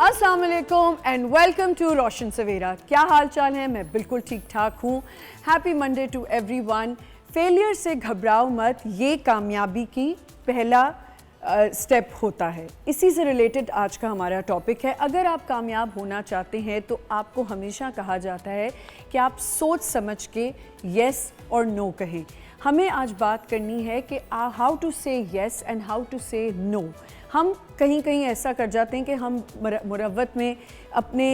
अस्सलाम वालेकुम and welcome to Roshan Savera. क्या हाल चाल है? मैं बिल्कुल ठीक ठाक हूँ। Happy Monday to everyone. Failure से घबराओ मत, ये कामयाबी की पहला स्टेप होता है। इसी से रिलेटेड आज का हमारा टॉपिक है। अगर आप कामयाब होना चाहते हैं तो आपको हमेशा कहा जाता है कि आप सोच समझ के येस और नो कहें। हमें आज बात करनी है कि हाउ टू से yes and how to say no. हम कहीं कहीं ऐसा कर जाते हैं कि हम मुरव्वत में अपने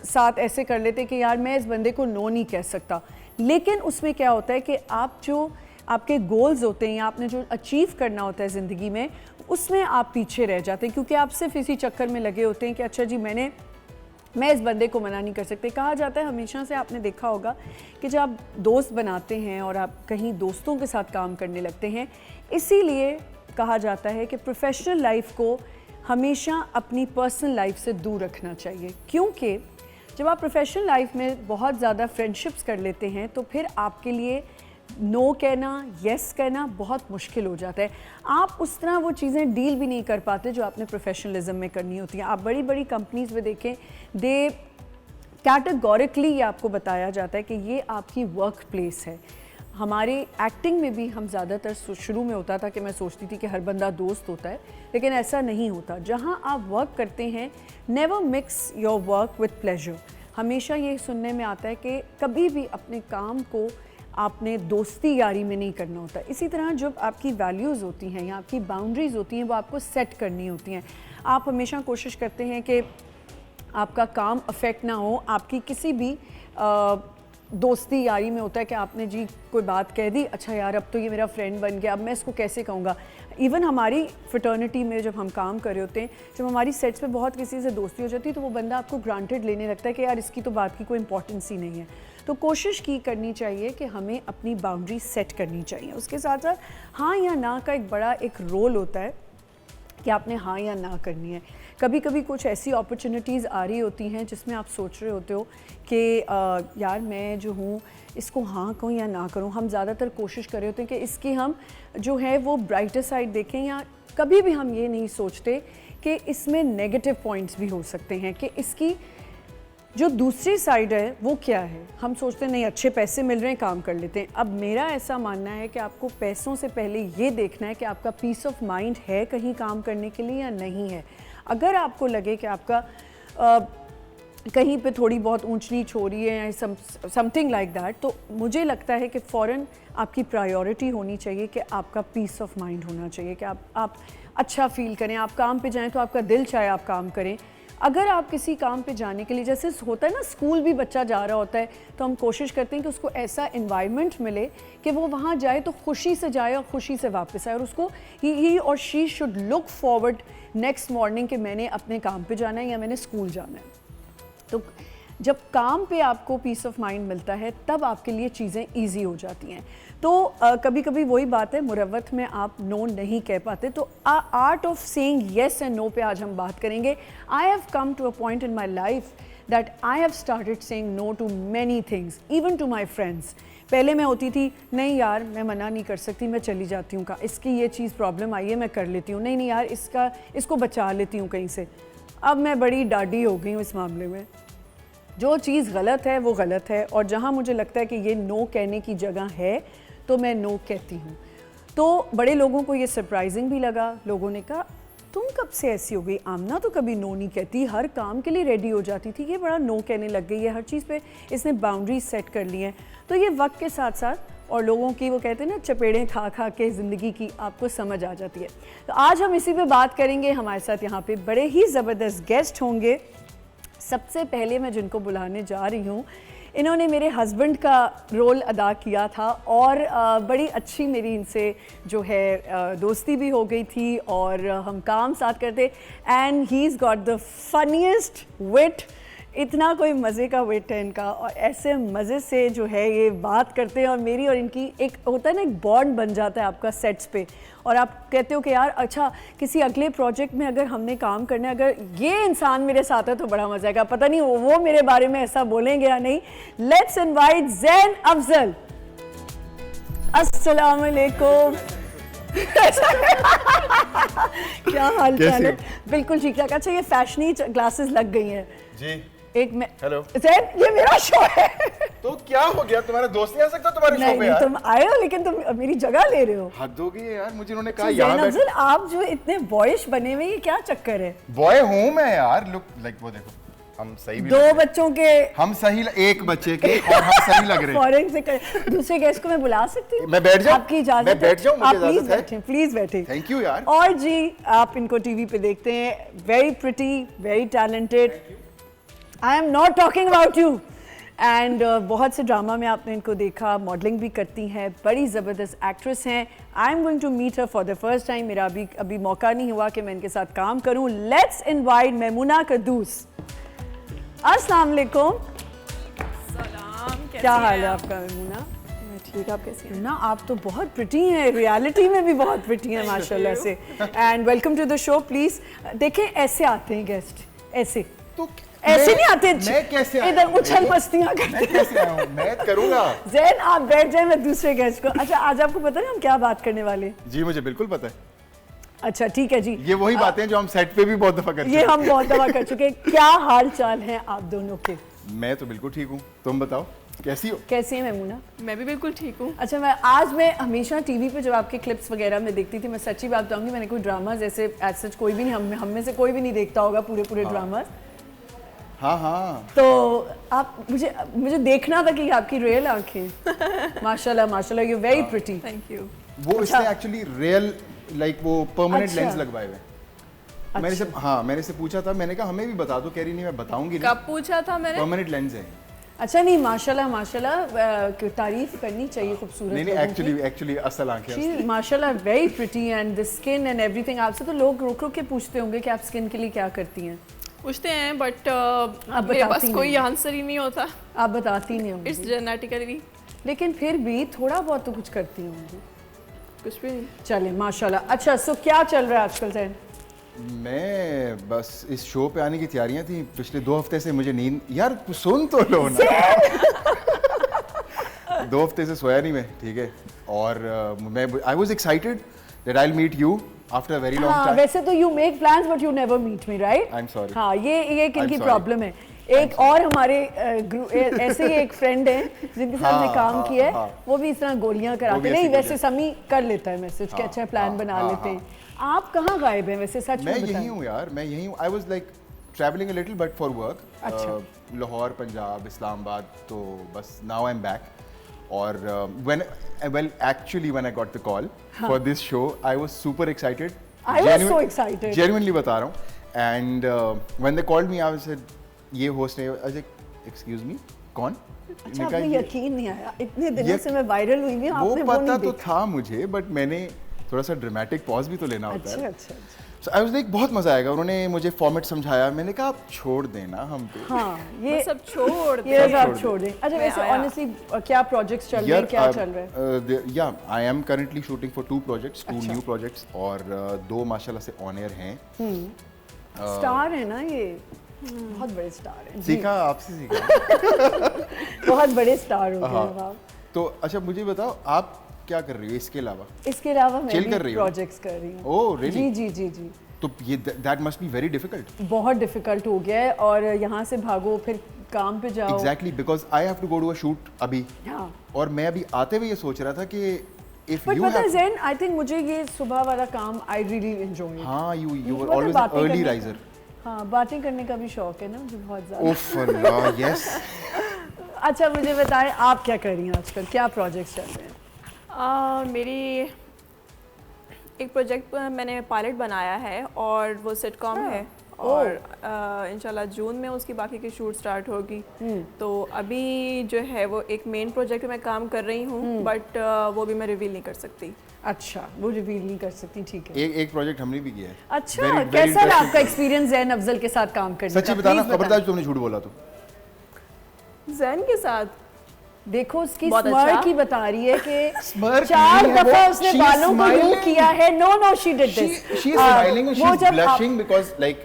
साथ ऐसे कर लेते हैं कि यार मैं इस बंदे को नो नहीं कह सकता, लेकिन उसमें क्या होता है कि आप जो आपके गोल्स होते हैं या आपने जो अचीव करना होता है ज़िंदगी में, उसमें आप पीछे रह जाते हैं क्योंकि आप सिर्फ इसी चक्कर में लगे होते हैं कि अच्छा जी मैं इस बंदे को मना नहीं कर सकते। कहा जाता है हमेशा से, आपने देखा होगा कि जब आप दोस्त बनाते हैं और आप कहीं दोस्तों के साथ काम करने लगते हैं, इसीलिए कहा जाता है कि प्रोफेशनल लाइफ को हमेशा अपनी पर्सनल लाइफ से दूर रखना चाहिए, क्योंकि जब आप प्रोफेशनल लाइफ में बहुत ज़्यादा फ्रेंडशिप्स कर लेते हैं तो फिर आपके लिए नो कहना, येस कहना बहुत मुश्किल हो जाता है। आप उस तरह वो चीज़ें डील भी नहीं कर पाते जो आपने प्रोफेशनलिज्म में करनी होती हैं। आप बड़ी बड़ी कंपनीज़ में देखें, दे कैटेगोरिकली ये आपको बताया जाता है कि ये आपकी वर्क प्लेस है। हमारे एक्टिंग में भी हम ज़्यादातर शुरू में होता था कि मैं सोचती थी कि हर बंदा दोस्त होता है, लेकिन ऐसा नहीं होता। जहाँ आप वर्क करते हैं, never mix your work with pleasure. हमेशा ये सुनने में आता है कि कभी भी अपने काम को आपने दोस्ती यारी में नहीं करना होता। इसी तरह जब आपकी वैल्यूज़ होती हैं या आपकी बाउंड्रीज़ होती हैं, वो आपको सेट करनी होती हैं। आप हमेशा कोशिश करते हैं कि आपका काम अफेक्ट ना हो आपकी किसी भी दोस्ती यारी में। होता है कि आपने जी कोई बात कह दी, अच्छा यार अब तो ये मेरा फ्रेंड बन गया, अब मैं इसको कैसे कहूँगा। इवन हमारी फ्रेटर्निटी में जब हम काम कर रहे होते हैं, जब हमारी सेट्स पे बहुत किसी से दोस्ती हो जाती है तो वो बंदा आपको ग्रांटेड लेने लगता है कि यार इसकी तो बात की कोई इंपॉर्टेंस ही नहीं है। तो कोशिश करनी चाहिए कि हमें अपनी बाउंड्री सेट करनी चाहिए। उसके साथ साथ हाँ या ना का एक बड़ा एक रोल होता है कि आपने हाँ या ना करनी है। कभी कभी कुछ ऐसी अपॉर्चुनिटीज़ आ रही होती हैं जिसमें आप सोच रहे होते हो कि यार मैं जो हूँ इसको हाँ कहूँ या ना करूँ। हम ज़्यादातर कोशिश कर रहे होते हैं कि इसकी हम जो है वो ब्राइटर साइड देखें, या कभी भी हम ये नहीं सोचते कि इसमें नेगेटिव पॉइंट्स भी हो सकते हैं, कि इसकी जो दूसरी साइड है वो क्या है। हम सोचते हैं नहीं अच्छे पैसे मिल रहे हैं, काम कर लेते हैं। अब मेरा ऐसा मानना है कि आपको पैसों से पहले ये देखना है कि आपका पीस ऑफ माइंड है कहीं काम करने के लिए या नहीं है। अगर आपको लगे कि आपका कहीं पे थोड़ी बहुत ऊंच नीच हो रही है या समथिंग लाइक दैट, तो मुझे लगता है कि फ़ौरन आपकी प्रायोरिटी होनी चाहिए कि आपका पीस ऑफ माइंड होना चाहिए, कि आप अच्छा फील करें। आप काम पे जाएं तो आपका दिल चाहे आप काम करें। अगर आप किसी काम पे जाने के लिए, जैसे होता है ना स्कूल भी बच्चा जा रहा होता है, तो हम कोशिश करते हैं कि उसको ऐसा इन्वायरमेंट मिले कि वो वहाँ जाए तो खुशी से जाए और खुशी से वापस आए, और उसको ही और she should look forward next morning कि मैंने अपने काम पे जाना है या मैंने स्कूल जाना है। तो जब काम पे आपको पीस ऑफ माइंड मिलता है तब आपके लिए चीज़ें ईजी हो जाती हैं। तो कभी कभी वही बात है, मुरव्वत में आप नो नहीं कह पाते। तो art of saying yes and no पे आज हम बात करेंगे। I have come to a point in my life that I have started saying no to many things, even to my friends. पहले मैं होती थी नहीं यार मैं मना नहीं कर सकती, मैं चली जाती हूँ, इसकी ये चीज़ प्रॉब्लम आई है मैं कर लेती हूँ, नहीं यार इसको बचा लेती हूँ कहीं से। अब मैं बड़ी डाढ़ी हो गई हूँ इस मामले में। जो चीज़ गलत है वो गलत है, और जहाँ मुझे लगता है कि ये नो कहने की जगह है तो मैं नो कहती हूँ। तो बड़े लोगों को ये सरप्राइजिंग भी लगा। लोगों ने कहा तुम कब से ऐसी हो गई, आमना तो कभी नो नहीं कहती, हर काम के लिए रेडी हो जाती थी, ये बड़ा नो कहने लग गई है, हर चीज़ पे इसने बाउंड्रीज सेट कर ली हैं। तो ये वक्त के साथ साथ और लोगों की वो कहते हैं ना चपेड़ें खा खा के ज़िंदगी की आपको समझ आ जाती है। तो आज हम इसी पे बात करेंगे। हमारे साथ यहाँ पे बड़े ही ज़बरदस्त गेस्ट होंगे। सबसे पहले मैं जिनको बुलाने जा रही हूँ, इन्होंने मेरे हस्बैंड का रोल अदा किया था और बड़ी अच्छी मेरी इनसे जो है दोस्ती भी हो गई थी और हम काम साथ करते। And he is got the funniest wit, इतना कोई मज़े का विट है इनका, और ऐसे मज़े से जो है ये बात करते हैं। और मेरी और इनकी एक होता है ना एक बॉन्ड बन जाता है आपका सेट्स पे, और आप कहते हो कि यार अच्छा किसी अगले प्रोजेक्ट में अगर हमने काम करना है, अगर ये इंसान मेरे साथ है तो बड़ा मज़ा आएगा। पता नहीं वो मेरे बारे में ऐसा बोलेंगे या नहीं। लेट्स इनवाइट ज़ैन अफजल। अस्सलाम वालेकुम। क्या हाल चाल है? बिल्कुल ठीक ठाक। अच्छा, ये फैशनी ग्लासेस लग गई हैं जी। एक मैं हेलो जैन, ये मेरा शो है। तो क्या हो गया, तुम्हारा दोस्त नहीं आ सकता तुम्हारे शो नहीं पे नहीं, यार? तुम आए हो लेकिन तुम मेरी जगह ले रहे हो। हद हो गई है यार, मुझे उन्होंने कहा तो यहाँ जैन बैठ। अफजल, आप जो इतने बॉयश बने हुए, ये क्या चक्कर है? बॉय हूँ मैं यार, लुक लाइक वो देखो, हम सही भी दो लग रहे हैं। बच्चों के हम सही, एक बच्चे के, और हम सही लग रहे हैं। फॉरेन से दूसरे गेस्ट को मैं बुला सकती हूँ? मैं बैठ जाऊं? आपकी इजाजत मैं बैठ जाऊं? मुझे आप प्लीज इजाजत है? बैठें, प्लीज बैठें। थैंक यू यार। और जी, आप इनको टीवी पे देखते हैं, very pretty, very talented. I am not talking about you. And बहुत से ड्रामा में आपने इनको देखा, मॉडलिंग भी करती हैं, बड़ी ज़बरदस्त एक्ट्रेस हैं। I am going to meet her for the first time. मेरा अभी मौका नहीं हुआ कि मैं इनके साथ काम करूं। Let's invite Maimoona Quddus. अस्सलाम वालेकुम। क्या हाल है आपका मैमूना? मैं ठीक, आप कैसी हैं? ना आप तो बहुत प्रिटी हैं, रियलिटी में भी बहुत प्रिटी हैं माशाल्लाह से। And welcome to the show. Please देखें, ऐसे आते हैं गेस्ट, ऐसे तो ऐसे नहीं आते। मैं कैसे आया इधर हूं? उछल मस्तियां मैं करते कैसे आया हूं? मैं करूंगा। जैन, आप बैठ जाए, मैं दूसरे गेस्ट को। अच्छा, आज आपको पता है हम क्या बात करने वाले हैं? जी मुझे बिल्कुल पता है। अच्छा ठीक है जी। ये वही बातें हैं जो हम सेट पे भी बहुत दफा कर चुके ये हैं। हम बहुत दफा कर चुके हैं। क्या हाल चाल है आप दोनों के? मैं तो बिल्कुल ठीक हूँ, तुम बताओ कैसी हो? कैसी है मैमूना? मैं भी बिल्कुल ठीक हूँ। अच्छा, मैं हमेशा टीवी पे जब आपके क्लिप्स वगैरह में देखती थी, मैं सच्ची बात बताऊंगी, मैंने कोई ड्रामा जैसे एज सच कोई भी नहीं, हम में से कोई भी नहीं देखता होगा पूरे ड्रामा। हाँ हाँ। तो आप मुझे देखना था कि आपकी रियल आंखें माशाल्लाह माशाल्लाह, you very pretty. Thank you. वो इसने एक्चुअली रियल लाइक वो परमानेंट अच्छा। लेंस लगवाए हुए हैं। मैंने से पूछा था, मैंने कहा हमें भी बता दो, कह रही नहीं मैं बताऊंगी नहीं, कब पूछा था मैंने? परमानेंट लेंस है। अच्छा, नहीं माशाल्लाह माशाल्लाह, तारीफ करनी चाहिए खूबसूरत नहीं लोगों की। एक्चुअली असल आंखें हैं। She, माशाल्लाह very pretty and the skin and everything. आपसे तो लोग रुक रुक के पूछते होंगे कि आप स्किन के लिए क्या करती हैं। पूछते हैं बट आप मेरे पास बताती कोई नहीं। आंसर ही नहीं होता। आप बताती नहीं इट्स होंगी, जेनेटिकली। लेकिन फिर भी थोड़ा बहुत तो कुछ करती होंगी। कुछ भी नहीं। चले माशाल्लाह। अच्छा, सो क्या चल रहा है आजकल जैन? मैं बस इस शो पे आने की तैयारियां थी पिछले 2 हफ्ते से। मुझे नींद, यार सुन तो लो ना। 2 हफ्ते से सोया नहीं मैं, ठीक है। और मैं I was excited that I will meet you after a very long हाँ, टाइम। वैसे तो you make plans but you never meet me, right? I am sorry. हाँ, ये एक I'm इनकी sorry. प्रॉब्लम है। एक और हमारे ऐसे ही एक फ्रेंड है जिनके साथ हमने काम हाँ, किया है, हाँ। वो भी इस तरह गोलियां वो कराते भी नहीं, ऐसी वैसे समी कर लेता है मैसेज कि हाँ, अच्छा प्लान हाँ, बना हाँ, लेते हैं। आप कहाँ गायब हैं वैसे, सच मैं में यही बताएं। हूँ यार, मैं यही हूँ। I was like travelling a little but for work. अच्छा। लाहौर, पंजाब, इस्लामाबाद, तो बस नाउ आई एम बैक। और when I got the call for this show, I was super excited. I was so excited. Genuinely बता रहा हूँ। And when they called me, I said ये host है। I said excuse me, कौन? अच्छा, मैंने कहा, आपने "ये-" यकीन नहीं आया, इतने दिनों ये- से मैं वायरल हुई हूँ, वो आपने वो पता नहीं तो देखा। था मुझे, बट मैंने थोड़ा सा ड्रामेटिक पॉज भी तो लेना होता अच्छा है। अच्छा अच्छा। So I was like, बहुत मजा आएगा। उन्होंने मुझे फॉर्मेट समझाया, मैंने कहा आप छोड़ देना हम पे। हाँ, ये सब छोड़ दे। ये सब आप छोड़ छोड़ दें। अच्छा, मैं वैसे आया। ऑनेस्टली क्या प्रोजेक्ट्स चल रहे हैं, क्या चल रहा है? या I am currently shooting for 2 projects, 2 अच्छा। न्यू प्रोजेक्ट्स, और 2 माशाल्लाह से ऑन एयर हैं। स्टार है ना ये, बहुत बड़े स्टार हैं जी। सीखा आपसे सीखा। बहुत बड़े स्टार हो गए हाँ। हैं आप। तो अच्छा मुझे बताओ, आप क्या कर रही हो इसके अलावा? इसके अलावा मैं Chill भी कर रही हो? प्रोजेक्ट्स कर रही हूँ। Oh really? जी जी जी जी, तो ये that must be very difficult. बहुत डिफिकल्ट हो गया है, और यहाँ से भागो फिर काम पे जाओ। Exactly, because I have to go to a shoot अभी। हाँ, और मैं अभी आते हुए ये सोच रहा था कि इफ बट यू पता है हैव, जैन, आई थिंक मुझे ये सुबह वाला काम आई रियली एंजॉय। हाँ यू वर मतलब ऑलवेज बातें अर्ली करने का- राइजर। हाँ, बातें करने का भी शौक है ना मुझे बहुत ज़्यादा। उफ अल्लाह, यस। अच्छा, मुझे बताएं आप क्या कर रही हैं आजकल, क्या प्रोजेक्ट्स चल रहे हैं? मेरी एक प्रोजेक्ट मैंने पायलट बनाया है और वो सिटकॉम है, और इंशाल्लाह जून में उसकी बाकी की शूट स्टार्ट होगी। तो अभी जो है वो एक मेन प्रोजेक्ट में काम कर रही हूँ, बट वो भी मैं रिवील नहीं कर सकती। अच्छा, वो रिवील नहीं कर सकती, ठीक है। एक प्रोजेक्ट हमने भी किया है। अच्छा, Very- very कैसा रहा interesting आपका एक्सपीरियंस जैन अफजल के साथ काम करने का? सच्ची बताना, Please खबरदार तुमने झूठ बोला तो। जैन के साथ देखो उसकी बहुत स्मर अच्छा। की बता रही है कि Smirk 4 नहीं है दफा वो, उसने she is बालों को यूं smiling. किया है। No she did this. She is smiling and she is जब blushing because like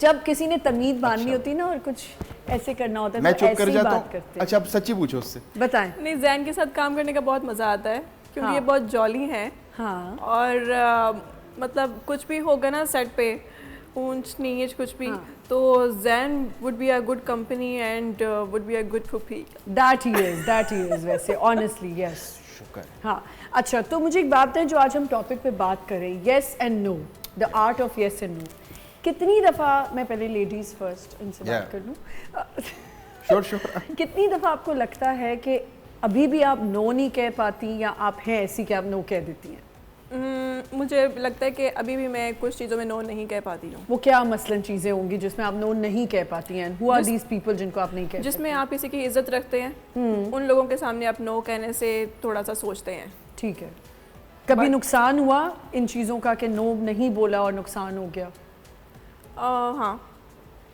जब किसी ने तमीज बांधनी होती है ना और कुछ ऐसे करना होता है, मैं तो चुप ऐसे कर ही जाता बात हूँ। करते अच्छा अब सच्ची पूछो उससे। हैं। बताएं। नहीं, जैन के साथ काम करने का बहुत मज़ा आता है क्योंकि हाँ। ये बहुत जॉली हैं। हाँ, और मतलब कुछ भी होगा ना सेट पे, ऊंच नीच कुछ भी, तो Jain would be a good company and would be a good फूफी। दैट ही इज वैसे ऑनेस्टली यस। शुक्र है। हाँ अच्छा, तो मुझे एक बात है जो आज हम टॉपिक पे बात करें, yes and no, the art of yes and no. कितनी दफ़ा, मैं पहले लेडीज़ फर्स्ट इनसे बात कर लूँ, श्योर कितनी दफ़ा आपको लगता है कि अभी भी आप नो नहीं कह पाती, या आप हैं ऐसी कि आप नो कह देती हैं? मुझे लगता है कि अभी भी मैं कुछ चीज़ों में नो नहीं कह पाती हूँ। वो क्या मसलन चीज़ें होंगी जिसमें आप नो नहीं कह पाती हैं? हु आर दीज पीपल जिनको आप नहीं कह जिसमें आप किसी की इज्जत रखते हैं, उन लोगों के सामने आप नो कहने से थोड़ा सा सोचते हैं। ठीक है, कभी नुकसान हुआ इन चीज़ों का कि नो नहीं बोला और नुकसान हो गया? हाँ,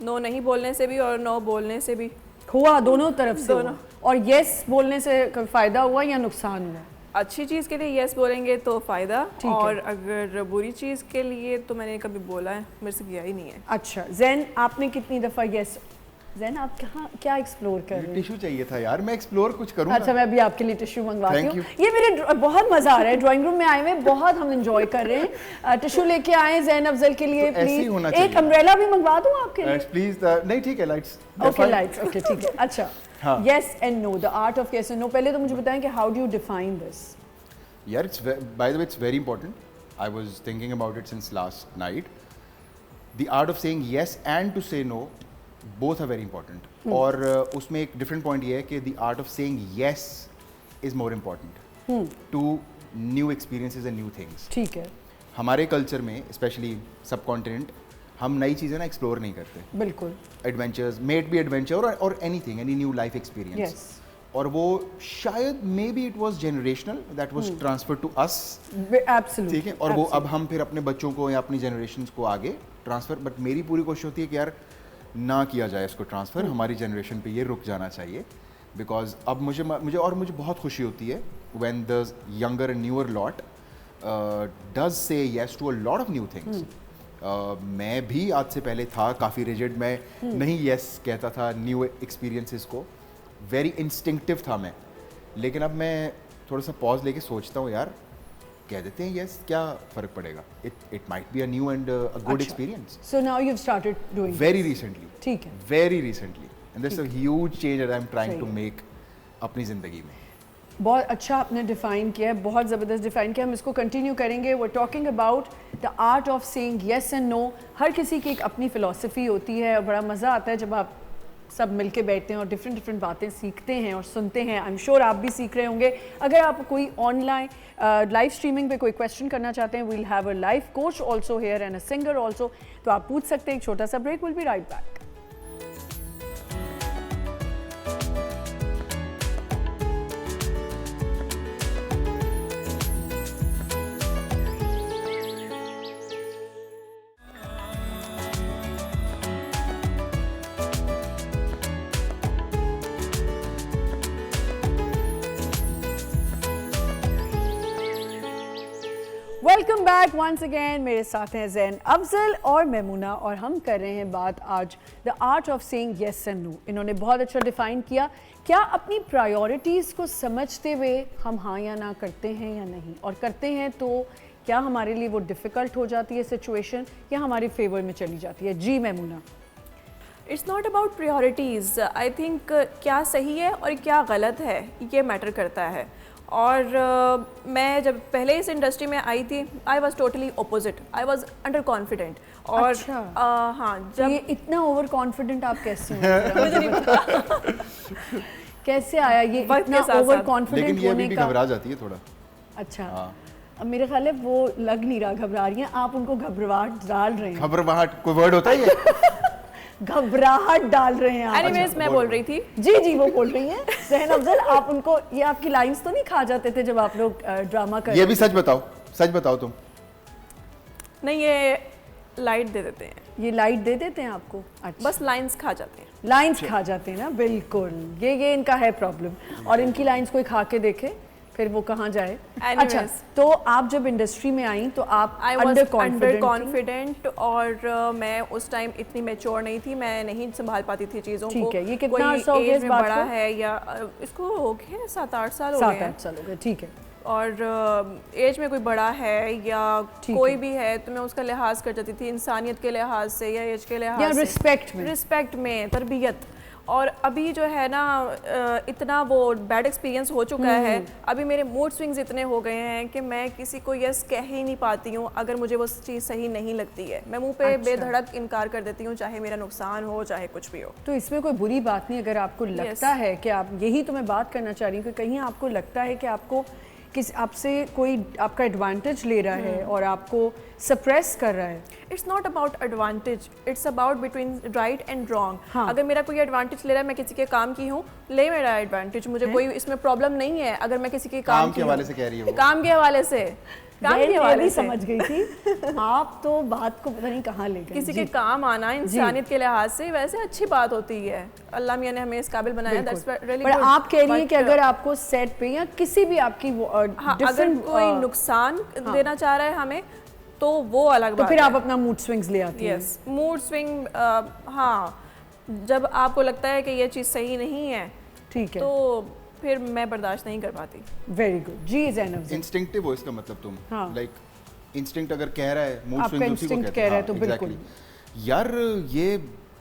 नो नहीं बोलने से भी और नो बोलने से भी हुआ, दोनों तरफ से दोनों। हुआ। और यस बोलने से कोई फ़ायदा हुआ या नुकसान हुआ? अच्छी चीज़ के लिए यस बोलेंगे तो फ़ायदा, ठीक है। और अगर बुरी चीज़ के लिए तो मैंने कभी बोला है, मेरे से किया ही नहीं है। अच्छा जैन, आपने कितनी दफ़ा यस, जैन आप कहाँ क्या एक्सप्लोर कर रहे हैं? टिश्यू चाहिए था यार, मैं एक्सप्लोर कुछ करूँगा। अच्छा मैं अभी आपके लिए टिश्यू मंगवाती Thank हूँ। you. ये मेरे बहुत मज़ा आ रहा है, ड्राइंग रूम में आए हुए बहुत हम इंजॉय कर रहे हैं। टिश्यू लेके आए जैन अफजल के लिए, तो ऐसे ही होना प्लीज। एक चाहिए। अम्ब्रेला भी मंगवा दूँ आपके लिए? प्लीज नहीं ठीक है, लाइट्स ओके लाइट्स, ओके ठीक है। अच्छा हाँ। Yes and no, the art of yes and no. पहले तो मुझे बताएं कि how do you define this? Yeah, by the way, it's very important. I was thinking about it since last night. The art of saying yes and to say no, both are very important. और उसमें एक different point ये है कि the art of saying yes is more important to new experiences and new things. ठीक है, हमारे culture में, especially subcontinent, हम नई चीज़ें ना explore नहीं करते. बिल्कुल। Adventures, may it be adventure or anything, any new life experience. Yes. और वो शायद maybe it was generational, that was transfer to us, absolutely. ठीक है, और वो अब हम फिर अपने बच्चों को या अपनी जनरेशन को आगे ट्रांसफ़र, बट मेरी पूरी कोशिश होती है कि यार ना किया जाए इसको ट्रांसफ़र, हमारी जनरेशन पे ये रुक जाना चाहिए। बिकॉज अब मुझे बहुत खुशी होती है when the younger and newer lot does say yes to a lot of new things. मैं भी आज से पहले था काफ़ी रिजिड, मैं नहीं येस कहता था न्यू एक्सपीरियंसेस को, वेरी इंस्टिंक्टिव था मैं, लेकिन अब मैं थोड़ा सा पॉज लेके सोचता हूँ यार कह देते हैं यस, क्या फ़र्क पड़ेगा, it might be a new and a good experience. So now you have started doing very recently, ठीक है, very recently, and this a huge change that I am trying to make अपनी ज़िंदगी में। बहुत अच्छा आपने डिफाइन किया है, बहुत ज़बरदस्त डिफाइन किया। हम इसको कंटिन्यू करेंगे। वो talking about the art of saying yes and no. हर किसी की एक अपनी फ़िलॉसफी होती है और बड़ा मज़ा आता है जब आप सब मिलके बैठते हैं और डिफरेंट बातें सीखते हैं और सुनते हैं। आई एम श्योर आप भी सीख रहे होंगे। अगर आप कोई ऑनलाइन लाइव स्ट्रीमिंग पे कोई क्वेश्चन करना चाहते हैं, we'll have a live coach also here and a singer also, तो आप पूछ सकते हैं। एक छोटा सा break, will be right back. Welcome back once again. मेरे साथ हैं जैन अफजल और मेमूना, और हम कर रहे हैं बात आज the art of saying yes and no. इन्होंने बहुत अच्छा डिफाइन किया। क्या अपनी प्रायोरिटीज़ को समझते हुए हम हाँ या ना करते हैं या नहीं, और करते हैं तो क्या हमारे लिए वो डिफ़िकल्ट हो जाती है सिचुएशन या हमारे फेवर में चली जाती है? जी Maimoona. It's not about priorities. I think क्या सही है और क्या गलत है ये मैटर करता है। और मैं जब पहले इस इंडस्ट्री में आई थी, I was totally opposite, I was under confident. और अच्छा। हाँ, जब ये इतना ओवर कॉन्फिडेंट आप कैसे हो? मुझे नहीं पता कैसे आया ये इतना ओवर कॉन्फिडेंट लेकिन ये होने अभी भी का? घबरा जाती है थोड़ा। अच्छा हाँ। अब मेरे ख्याल है वो लग नहीं रहा घबरा रही हैं, आप उनको घबराहट डाल रहे हैं। घबराहट कोई वर्ड होता है ये? घबराहट डाल रहे हैं आप। एनीवेज मैं बोल रही थी। जी जी वो बोल रही हैं। जहन अफजल, आप उनको, ये आपकी लाइंस तो नहीं खा जाते थे जब आप लोग ड्रामा कर? ये भी सच बताओ तुम। नहीं, ये लाइट दे देते हैं। ये लाइट दे देते हैं आपको? अच्छा, बस लाइंस खा जाते हैं। लाइंस खा जाते हैं ना, बिल्कुल। ये इनका है प्रॉब्लम। और इनकी लाइंस कोई खा के देखे फिर वो कहाँ जाए। अच्छा, तो आप जब इंडस्ट्री में आई तो आप अंडर कॉन्फिडेंट, और मैं उस टाइम इतनी मैच्योर नहीं थी, मैं नहीं संभाल पाती थी चीज़ों को। ठीक है, ये कितना कोई अर्सा हो गया इस एज में बात बड़ा को? है या इसको हो गए 7-8 साल हो गए। 7-8 साल हो गए, ठीक है। और एज में कोई बड़ा है या कोई भी है तो मैं उसका लिहाज कर जाती थी, इंसानियत के लिहाज से या एज के लिहाज से, रिस्पेक्ट में, तरबियत। और अभी जो है ना इतना वो बैड एक्सपीरियंस हो चुका है, अभी मेरे मूड स्विंग्स इतने हो गए हैं कि मैं किसी को यस कह ही नहीं पाती हूँ अगर मुझे वो चीज़ सही नहीं लगती है। मैं मुंह पे बेधड़क इनकार कर देती हूँ, चाहे मेरा नुकसान हो चाहे कुछ भी हो। तो इसमें कोई बुरी बात नहीं अगर आपको लगता है कि आप, यही तो मैं बात करना चाह रही हूँ कि कहीं आपको लगता है कि आपको आपसे कोई आपका एडवांटेज ले रहा है और आपको सप्रेस कर रहा है। It's not about advantage, it's about between right and wrong. अगर मेरा कोई एडवांटेज ले रहा है, मैं किसी के काम की हूँ, ले मेरा एडवांटेज, मुझे कोई इसमें प्रॉब्लम नहीं है। अगर मैं किसी के काम के हवाले से कह रही हूँ, काम के हवाले से, काम के हवाले से समझ गई थी आप तो बात को पता नहीं कहाँ ले गए। किसी के काम आना इंसानियत के लिहाज से वैसे अच्छी बात होती है। अल्लाह मियां ने हमें इस काबिल बनाया, दैट्स रियली गुड। पर आप कह रही हैं कि अगर आपको सेट पे या किसी भी आपकी अगर कोई नुकसान देना चाह रहा है हमें तो वो अलग बात है। तो फिर आप अपना मूड स्विंग्स ले आती हैं। यस, मूड स्विंग, हाँ, जब आपको लगता है कि ये चीज़ सही नहीं है, ठीक है, तो फिर मैं बर्दाश्त नहीं कर पाती। वेरी गुड जी ज़ैनब। इंस्टिंक्टिव हो इसका मतलब तुम, हाँ। लाइक इंस्टिंक्ट अगर कह रहा है, मूड आपका स्विंग्स उसी को इंस्टिंक्ट कहते कह रहा है हैं। तो बिल्कुल। यार ये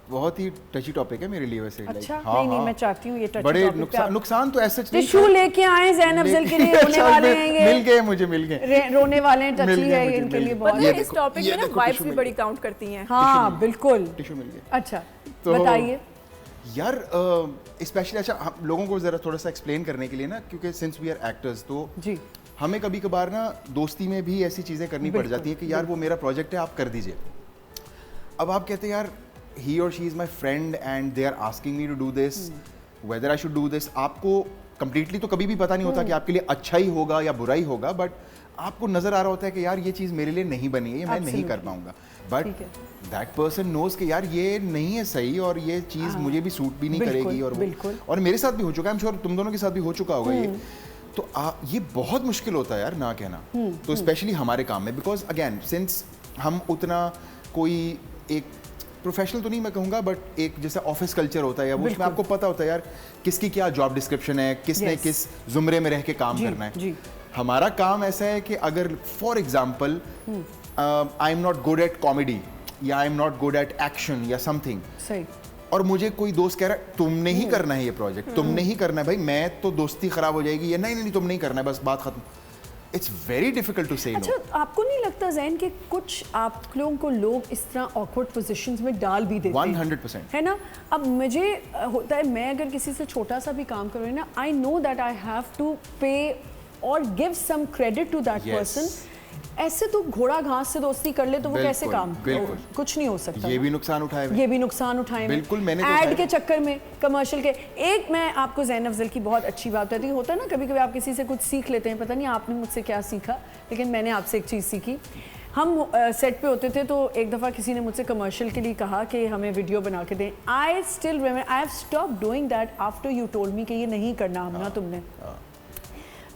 बहुत ही टची टॉपिक है मेरे लिए वैसे। अच्छा, हाँ, नहीं हाँ, मैं चाहती हूँ ये टची बड़े टॉपिक पे नुकसान तो ऐसे टिश्यू लेके आए ज़ैनब ज़ल के लिए, रोने वाले हैं ये, मिल गए मुझे, मिल गए, रोने वाले हैं, टची है इनके लिए बहुत। पता है इस टॉपिक में ना वाइब्स भी बड़ी काउंट करती हैं। हाँ बिल्कुल, टिश्यू मिल गए। अच्छा बताइए यार, स्पेशली अच्छा हम लोगों को ज़रा थोड़ा सा एक्सप्लेन करने के लिए ना, क्योंकि सिंस वी आर एक्टर्स तो जी हमें कभी कभार ना दोस्ती में भी ऐसी चीज़ें करनी पड़ जाती है कि यार वो मेरा प्रोजेक्ट है, आप कर दीजिए। अब आप कहते हैं यार ही और she is my friend and they are asking me to do this, whether I should do this. आपको कंप्लीटली तो कभी भी पता नहीं होता कि आपके लिए अच्छा ही होगा या बुरा ही होगा, बट आपको नज़र आ रहा होता है कि यार ये चीज़ मेरे लिए नहीं बनी है, ये मैं नहीं कर पाऊंगा। बट दैट पर्सन नोज कि यार ये नहीं है सही और ये चीज़ मुझे भी सूट भी नहीं करेगी। और मेरे साथ भी हो चुका है, I'm sure तुम दोनों के साथ भी हो चुका होगा ये। तो ये बहुत मुश्किल होता है यार ना कहना, तो स्पेशली हमारे काम में, बिकॉज अगेन सिंस हम उतना कोई एक प्रोफेशनल तो नहीं मैं कहूँगा, बट एक जैसा ऑफिस कल्चर होता है या वो उसमें आपको पता होता है यार किसकी क्या जॉब डिस्क्रिप्शन है, किसने किस जुमरे में रह के काम करना है। हमारा काम ऐसा है कि अगर for example I am not good at comedy या I am not good at action या समथिंग, सही, और मुझे कोई दोस्त कह रहा है तुमने ही करना है ये प्रोजेक्ट, तुमने ही करना है भाई, मैं तो दोस्ती खराब हो जाएगी, या नहीं नहीं तुम नहीं करना है, बस बात खत्म। It's very difficult to say no. अच्छा, आपको नहीं लगता ज़ैन कि कुछ आप लोगों को लोग इस तरह ऑकवर्ड पोजीशंस में डाल भी देते हैं? 100% है ना। अब मुझे होता है, मैं अगर किसी से छोटा सा भी काम कर रही हूँ ना, I know that I have to pay और give some credit to that person. ऐसे तो घोड़ा घास से दोस्ती कर ले तो वो कैसे काम, कुछ नहीं हो सकता। ये भी नुकसान उठाए, ये भी नुकसान उठाए, बिल्कुल। मैंने ऐड के चक्कर में, कमर्शियल के। एक मैं आपको ज़ैन अफजल की बहुत अच्छी बात कहती हूँ, होता है ना कभी कभी आप किसी से कुछ सीख लेते हैं, पता नहीं आपने मुझसे क्या सीखा, लेकिन मैंने आपसे एक चीज़ सीखी। हम सेट पे होते थे तो एक दफ़ा किसी ने मुझसे कमर्शियल के लिए कहा कि हमें वीडियो बना के दें। I still remember, I have stop doing that after you told me कि ये नहीं करना हमना तुमने।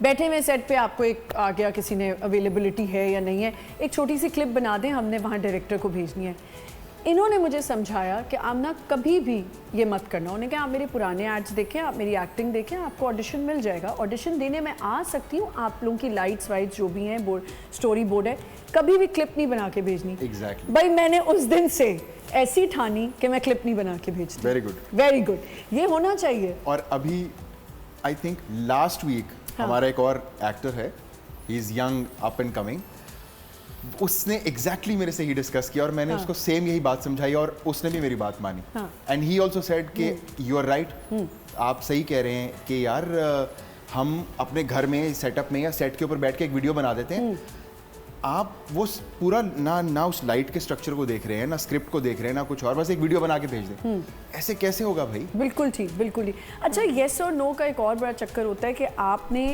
बैठे हुए सेट पे आपको एक आ गया, किसी ने अवेलेबिलिटी है या नहीं है, एक छोटी सी क्लिप बना दें, हमने वहाँ डायरेक्टर को भेजनी है। इन्होंने मुझे समझाया कि आमना कभी भी ये मत करना। उन्होंने कहा आप मेरे पुराने एड्स देखें, आप मेरी एक्टिंग देखें, आपको ऑडिशन मिल जाएगा, ऑडिशन देने में आ सकती हूँ, आप लोगों की लाइट्स वाइट्स जो भी हैं, बोर्ड स्टोरी बोर्ड है, कभी भी क्लिप नहीं बना के भेजनी। Exactly. भाई मैंने उस दिन से ऐसी ठानी कि मैं क्लिप नहीं बना के भेजती। वेरी गुड, वेरी गुड, ये होना चाहिए। और अभी आई थिंक लास्ट वीक हमारा एक और एक्टर है, he is young up and coming, उसने एग्जैक्टली मेरे से ही डिस्कस किया और मैंने उसको सेम यही बात समझाई और उसने भी मेरी बात मानी। एंड ही ऑल्सो सेड कि यू आर राइट, आप सही कह रहे हैं कि यार हम अपने घर में सेटअप में या सेट के ऊपर बैठ के एक वीडियो बना देते हैं, आप वो पूरा ना उस लाइट के स्ट्रक्चर को देख रहे हैं, ना स्क्रिप्ट को देख रहे हैं, ना कुछ और, बस एक वीडियो बना के भेज दें। ऐसे कैसे होगा भाई? बिल्कुल ठीक, बिल्कुल ठीक। अच्छा, येस और नो का एक और बड़ा चक्कर होता है कि आपने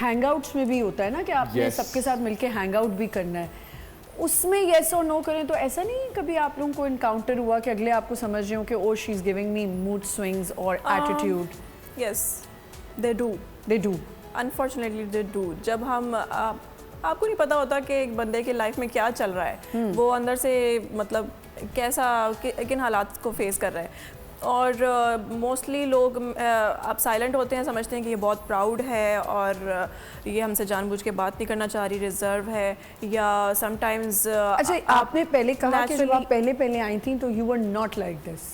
हैंगआउट्स में भी होता है ना कि आपने सबके साथ मिलके हैंगआउट भी करना है, उसमें येस और नो करें तो ऐसा नहीं कभी आप लोगों को इनकाउंटर हुआ कि अगले आपको समझ रहे हो कि oh she is giving me mood swings और attitude? Yes, they do, unfortunately they do. जब हम आपको नहीं पता होता कि एक बंदे की लाइफ में क्या चल रहा है, वो अंदर से मतलब कैसा किन हालात को फेस कर रहा है, और मोस्टली लोग आप साइलेंट होते हैं, समझते हैं कि ये बहुत प्राउड है और ये हमसे जानबूझ के बात नहीं करना चाह रही, रिजर्व है, या समटाइम्स अच्छा, आपने पहले कहा कि जब आप पहले आई थी तो you were not like this,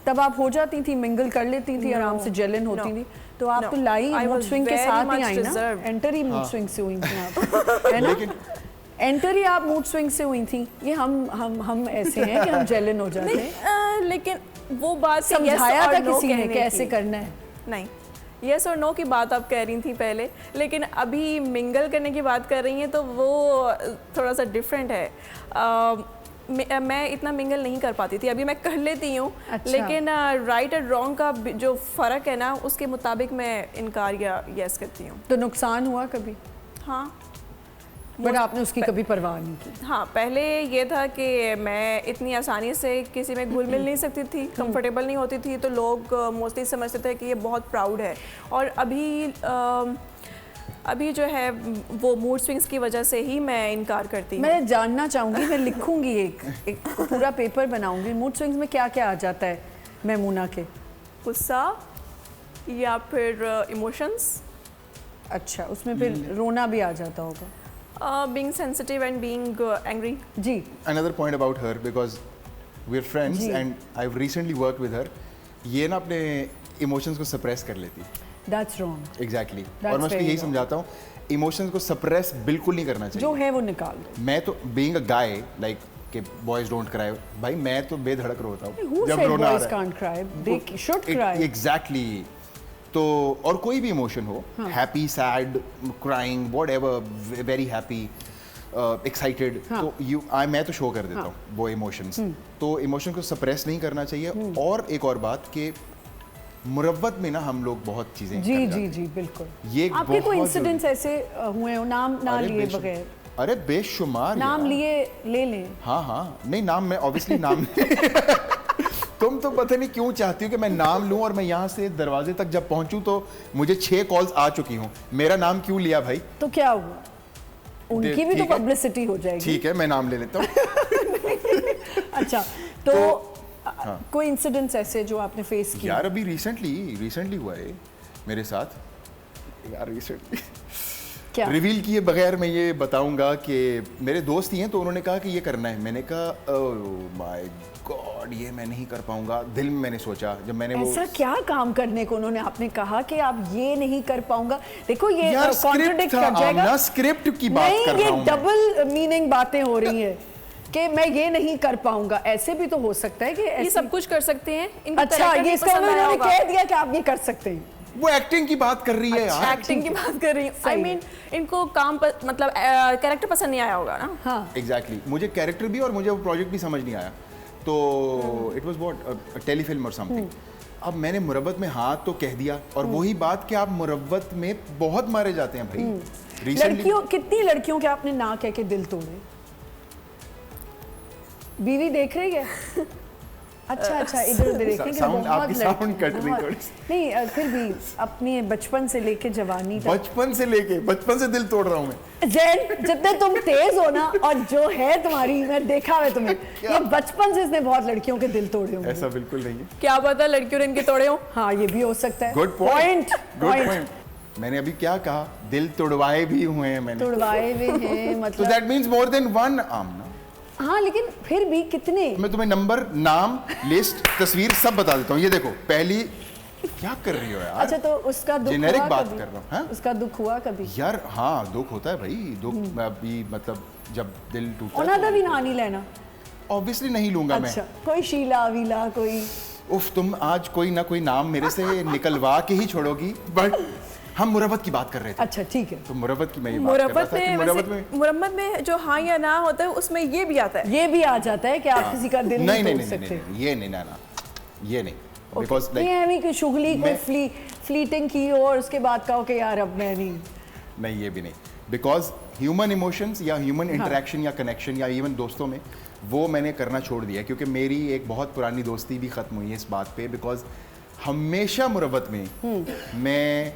तब आप हो जाती थी, मिंगल कर लेती थी, आराम से जेलन होती थी, तो आप तो लाई मूड स्विंग के साथ ही आई ना, एंटर ही मूड स्विंग से हुई थी आप, है ना? एंटर ही आप मूड स्विंग से हुई थी। ये हम ऐसे हैं कि हम जेलन हो जाते हैं। लेकिन वो बात समझाया था किसी ने कैसे करना है? नहीं, यस और नो की बात आप कह रही थी पहले, लेकिन अभी मिंगल करने की बात कर रही हैं तो वो थोड़ा सा डिफरेंट है। मैं इतना मिंगल नहीं कर पाती थी, अभी मैं कर लेती हूँ। अच्छा। लेकिन राइट और रॉन्ग का जो फ़र्क है ना, उसके मुताबिक मैं इनकार या यस करती हूँ। तो नुकसान हुआ कभी? हाँ, बट आपने उसकी कभी परवाह नहीं की? हाँ, पहले ये था कि मैं इतनी आसानी से किसी में घुल मिल नहीं सकती थी, कंफर्टेबल नहीं होती थी, तो लोग मोस्टली समझते थे कि ये बहुत प्राउड है। और अभी जो है वो मूड स्विंग्स की वजह से ही मैं इनकार करती हूँ। मैं जानना चाहूँगी, मैं लिखूँगी एक पूरा पेपर बनाऊँगी, मूड स्विंग्स में क्या क्या आ जाता है मैमूना के? गुस्सा या फिर इमोशंस। अच्छा, उसमें फिर रोना भी आ जाता होगा? Being sensitive and being angry. Ji. Another point about her because we're friends ji. and I've recently worked with her. ये ना अपने emotions को suppress कर लेती है। That's wrong. Exactly. That's और मैं उसको very यही wrong. समझाता हूँ, emotions को suppress बिल्कुल नहीं करना चाहिए। जो है वो निकाल दो। मैं तो being a guy like कि boys don't cry, भाई मैं तो बेधड़क रोता हूँ Who जब said रोना आ boys रहा है। can't cry? They should cry. Exactly. तो और कोई भी इमोशन हो, happy, sad, crying, whatever, very happy, excited, तो मैं तो शो कर देता हूँ वो इमोशंस। तो इमोशन को सप्रेस नहीं करना चाहिए। और एक और बात कि मुरव्वत में ना हम लोग बहुत चीजें जी कर जी जाते हैं। जी बिल्कुल। ये आपके कोई बहुत इंसिडेंट्स ऐसे हुए हो, नाम ना अरे लिए बेशु- बगैर? अरे बेशुमार नाम यार। लिए ले लें। हाँ हाँ, नहीं नाम मैं ऑब्वियसली नाम तुम तो पता नहीं क्यों चाहती हो कि मैं नाम लूं, और मैं यहाँ से दरवाजे तक जब पहुंचूं तो मुझे 6 कॉल्स आ चुकी हूँ। मेरा नाम क्यों लिया भाई? तो क्या हुआ? उनकी भी तो ठीक है। पब्लिसिटी हो जाएगी। ठीक है, मैं नाम ले लेता हूँ। अच्छा, तो कोई इंसिडेंट्स ऐसे जो आपने फेस किए? यार अभी रिसेंटली हुआ है मेरे साथ। यार रिसेंटली क्या? रिवील किए बगैर मैं ये बताऊंगा कि मेरे दोस्त ही हैं, तो उन्होंने कहा कि ये करना है। मैंने कहा ओह माय गॉड, ये मैं नहीं कर पाऊंगा। दिल में मैंने सोचा, जब मैंने वो ऐसा क्या काम करने को उन्होंने आपने कहा कि आप ये नहीं कर पाऊंगा? देखो ये यार कॉन्ट्रडिक्ट स्क्रिप्ट कर जाएगा ना, स्क्रिप्ट की बात नहीं, कर रहा ये हूं मैं। डबल मीनिंग बातें हो रही है कि मैं ये नहीं कर पाऊंगा। ऐसे भी तो हो सकता है कि ये ऐसे सब कुछ कर सकते हैं। इनको अच्छा, character ये नहीं इसका पसंद आया उन्होंने होगा। कह दिया कि आप ये कर सकते हैं। वो एक्टिंग की बात कर रही है यार। एक्टिंग की बात कर रही हूँ। सही आई है। मीन इनको काम मतलब कैरेक्टर पसंद नहीं आया होगा ना। हाँ, एग्जैक्टली मुझे कैरेक्टर भी और मुझे वो प्रोजेक्ट भी समझ नहीं आया। तो इट वाज व्हाट टेलीफिल्म और समथिंग। अब मैंने मुरव्वत में हाँ तो कह दिया, और वही बात कि आप मुरव्वत में बहुत मारे जाते हैं भाई। रिसेंटली कितनी लड़कियों के आपने ना कह के दिल तोड़े? बीवी देख रही है? अच्छा, इधर उधर देखेंगे। साउंड आपकी साउंड कट रही बहुत- थोड़ी। नहीं, फिर भी अपने बचपन से लेके जवानी तक। बचपन से दिल तोड़ रहा हूँ मैं। जैन, जितने तुम तेज हो ना, और जो है तुम्हारी, मैं देखा है तुम्हें, ये बचपन से इसने बहुत लड़कियों के दिल तोड़े होंगे। ऐसा बिल्कुल नहीं है। क्या पता लड़कियों ने इनके तोड़े हो। हाँ, ये भी हो सकता है। Good point. पॉइंट। मैंने अभी क्या कहा? दिल तोड़वाए भी हुए हैं मैंने। तोड़वाए हुए हैं तो मतलब। That means more than one Aamna. हाँ, लेकिन फिर भी कितने? मैं तुम्हें नंबर, नाम, लिस्ट, तस्वीर सब बता देता हूँ। ये देखो, पहली क्या कर रही हो यार? अच्छा, तो उसका दुख जेनेरिक हुआ बात कभी? कर रहा हूँ। हाँ? उसका दुख हुआ कभी? यार हाँ, दुख होता है भाई। दुख अभी मतलब जब दिल टूटता ਉਹਨਾਂ ਦਾ ਵੀ ਨਾਂ नहीं लेना? ऑब्वियसली नहीं लूंगा मैं। अच्छा, कोई शीला वीला कोई? उफ, तुम आज कोई ना कोई नाम मेरे से निकलवा के ही छोड़ोगी। बट हम मुरव्वत की बात कर रहे थे। अच्छा, ठीक है। तो मुरव्वत की मैं ये बात कर रहा था कि मुरम्मत में जो हाँ या ना होता है उसमें ये भी आता है। ये भी आ जाता है कि आप किसी का दिल नहीं तोड़ सकते। नहीं, ये नहीं, ना ये नहीं। बिकॉज नहीं, ऐवी कोई शुगली कोई फ्लीटिंग की हो और उसके बाद कहो कि यार अब मैं नहीं, ये भी नहीं। बिकॉज ह्यूमन इमोशंस या ह्यूमन इंटरेक्शन या कनेक्शन या इवन दोस्तों में वो मैंने करना छोड़ दिया, क्योंकि मेरी एक बहुत पुरानी दोस्ती भी ख़त्म हुई है इस बात पे। बिकॉज हमेशा मुरव्वत में मैं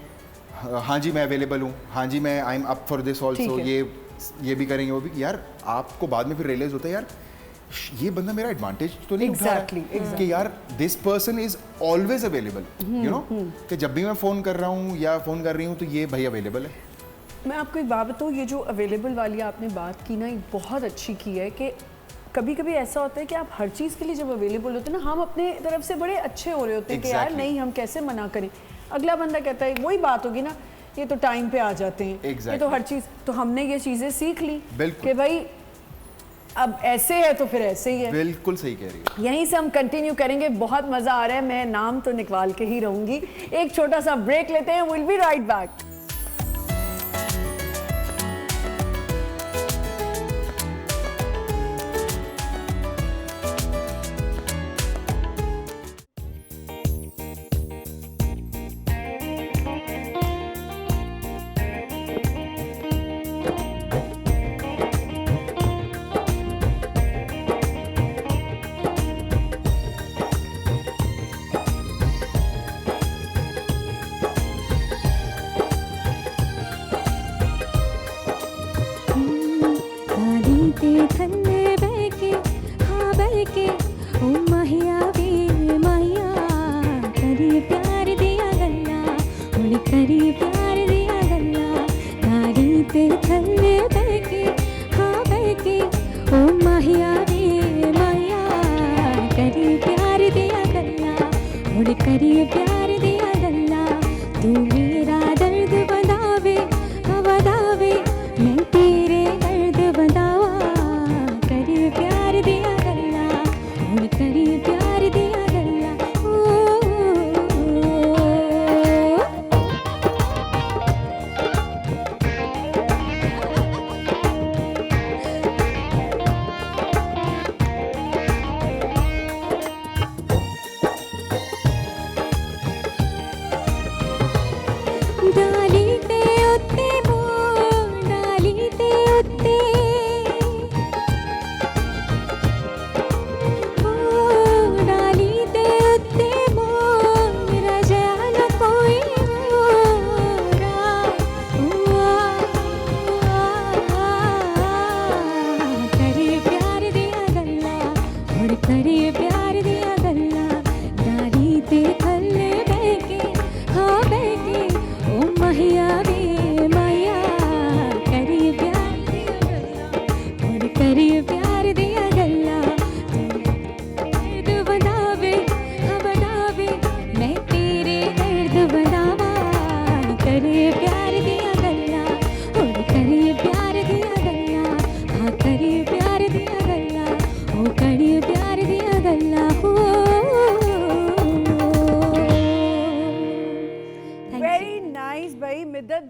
हाँ जी मैं अवेलेबल हूँ, हाँ जी मैं I am up for this also, ये भी करेंगे वो भी। यार आपको बाद में फिर रियलाइज होता है यार ये बंदा मेरा एडवांटेज तो नहीं उठा रहा है कि यार this person is always available, you know, कि जब भी मैं फ़ोन कर रहा हूँ या फ़ोन कर रही हूँ तो ये भाई अवेलेबल है। मैं आपको एक बात बताऊँ, ये जो अवेलेबल वाली आपने बात की ना, ये बहुत अच्छी की है कि कभी कभी ऐसा होता है कि आप हर चीज़ के लिए जब अवेलेबल होते हैं ना, हम अपने तरफ से बड़े अच्छे हो रहे होते हैं कि यार नहीं, हम कैसे मना करें। अगला बंदा कहता है, वही बात होगी ना, ये तो टाइम पे आ जाते हैं, ये तो हर चीज़, तो हमने ये चीज़ें सीख ली कि भाई अब ऐसे है तो फिर ऐसे ही है। बिल्कुल सही कह रही है। यहीं से हम कंटिन्यू करेंगे, बहुत मज़ा आ रहा है, मैं नाम तो निकाल के ही रहूँगी। एक छोटा सा ब्रेक लेते हैं, विल बी राइट बैक।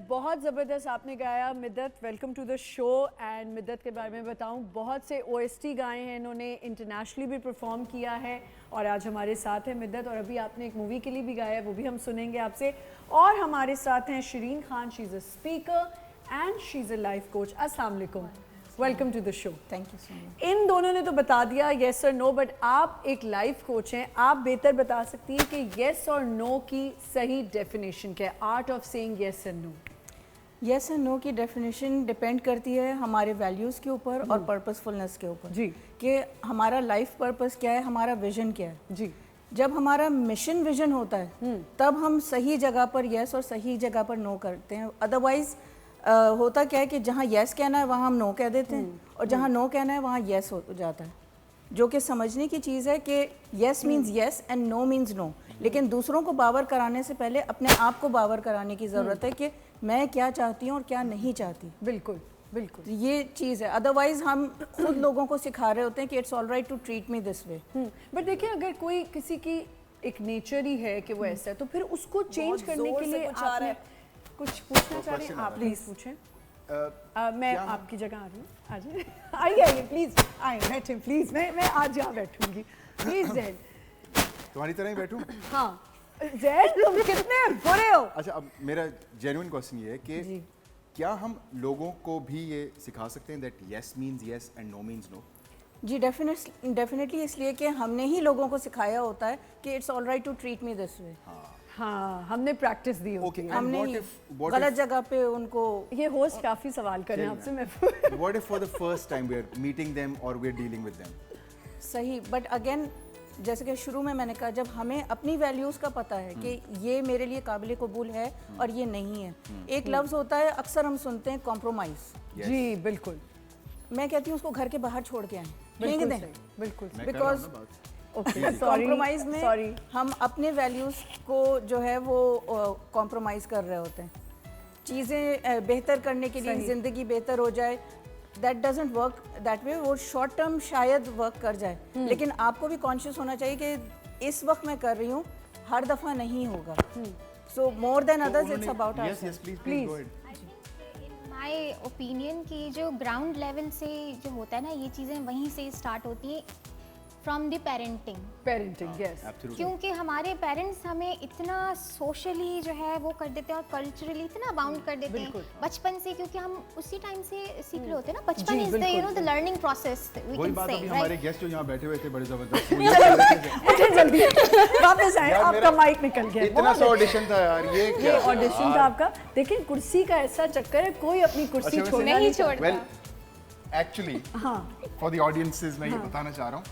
बहुत ज़बरदस्त आपने गाया Middat, welcome to the show. And Middat के बारे में बताऊं, बहुत से OST गाए हैं इन्होंने, इंटरनेशनली भी परफॉर्म किया है और आज हमारे साथ है मिद्दत। और अभी आपने एक मूवी के लिए भी गाया है, वो भी हम सुनेंगे आपसे। और हमारे साथ हैं Shireen Khan, she is a speaker and she is a life coach. अस्सलाम वालेकुम, welcome to the show. Thank you so much. इन दोनों ने तो बता दिया येस और नो, बट आप एक लाइफ कोच हैं, आप बेहतर बता सकती हैं कि येस और नो की सही डेफिनेशन क्या है, art of saying yes and no. Yes and no की डेफिनेशन डिपेंड करती है हमारे वैल्यूज़ के ऊपर और पर्पसफुलनेस के ऊपर जी, कि हमारा लाइफ पर्पस क्या है, हमारा विजन क्या है। जी, जब हमारा मिशन विजन होता है तब हम सही जगह पर येस और सही जगह पर नो करते हैं। अदरवाइज होता क्या है कि जहाँ येस कहना है वहाँ हम नो कह देते हैं और जहाँ नो कहना है वहाँ येस हो जाता है, जो कि समझने की चीज़ है कि yes means yes and no means no. लेकिन दूसरों को बावर कराने से पहले अपने आप को बावर कराने की ज़रूरत है कि मैं क्या चाहती हूँ और क्या नहीं चाहती। बिल्कुल बिल्कुल, ये चीज़ है। अदरवाइज हम खुद लोगों को सिखा रहे होते हैं कि it's all right to treat me this way. But देखिए, अगर कोई किसी की एक नेचर ही है कि वो ऐसा है, तो फिर उसको चेंज करने के लिए आपने कुछ पूछना चाह रहे हैं? आप प्लीज पूछें। मैं आपकी जगह आ रही हूँ, आ जाइए, आइए आइए प्लीज, आए बैठे प्लीज। मैं आज यहाँ बैठूंगी प्लीज। जैन, तुम्हारी तरह ही बैठूं? हाँ जैन, तुम कितने बुरे हो। अच्छा, अब मेरा जेन्युइन क्वेश्चन ये है कि क्या हम लोगों को भी ये सिखा सकते हैं that yes means yes and no means no? जी डेफिनेटली, इसलिए कि हमने ही लोगों को सिखाया होता है कि it's all right to treat me this way. हाँ, हमने प्रैक्टिस दी होती है। हमने ही गलत जगह पे उनको। ये होस्ट काफी सवाल कर रहे हैं आपसे। मैं What if for the first time we are meeting them or we are dealing with them? सही, बट अगेन जैसे कि शुरू में मैंने कहा, जब हमें अपनी वैल्यूज़ का पता है कि ये मेरे लिए काबिल कबूल है और ये नहीं है। एक लफ्ज़ होता है अक्सर हम सुनते हैं, कॉम्प्रोमाइज़। जी बिल्कुल मैं कहती हूँ उसको घर के बाहर छोड़ के आएं, फेंक बिल्कुल दें, सही, बिल्कुल सही। बिकॉज ओके कॉम्प्रोमाइज़ में सॉरी हम अपने वैल्यूज़ को जो है वो कॉम्प्रोमाइज़ कर रहे होते हैं। चीज़ें बेहतर करने के लिए, सही। ज़िंदगी बेहतर हो जाए, that doesn't work that way. वो शॉर्ट टर्म शायद वर्क कर जाए, लेकिन आपको भी कॉन्शियस होना चाहिए कि इस वक्त मैं कर रही हूँ, हर दफ़ा नहीं होगा। So more than others, it's about yes yes please please go ahead. In my opinion कि जो ग्राउंड लेवल से जो होता है ना, ये चीज़ें वहीं से स्टार्ट होती हैं, from the parenting. Parenting yes क्योंकि हमारे पेरेंट्स हमें इतना सोशली जो है वो कर देते हैं और कल्चरली इतना बाउंड कर देते हैं बचपन से, क्योंकि हम उसी टाइम से सीख रहे होते हैं ना। बचपन जी, इज द बिल्कुल, द लर्निंग प्रोसेस वी वही कैन बात से, अभी हमारे राइट? गेस्ट जो यहाँ बैठे हुए थे बड़े जबरदस्त उठे जल्दी वापस आए, यार, आपका मेरा माइक निकल गया। इतना बहुत सा अच्छा। ऑडिशन था यार, ये ये क्या ऑडिशन था आपका। देखिए कुर्सी का ऐसा चक्कर है, कोई अपनी कुर्सी अच्छा, वैसे- छोड़ना नहीं नहीं चाहता। छोड़ता। वेल एक्चुअली हाँ फॉर द ऑडियंसेस मैं ये बताना चाह रहा हूँ,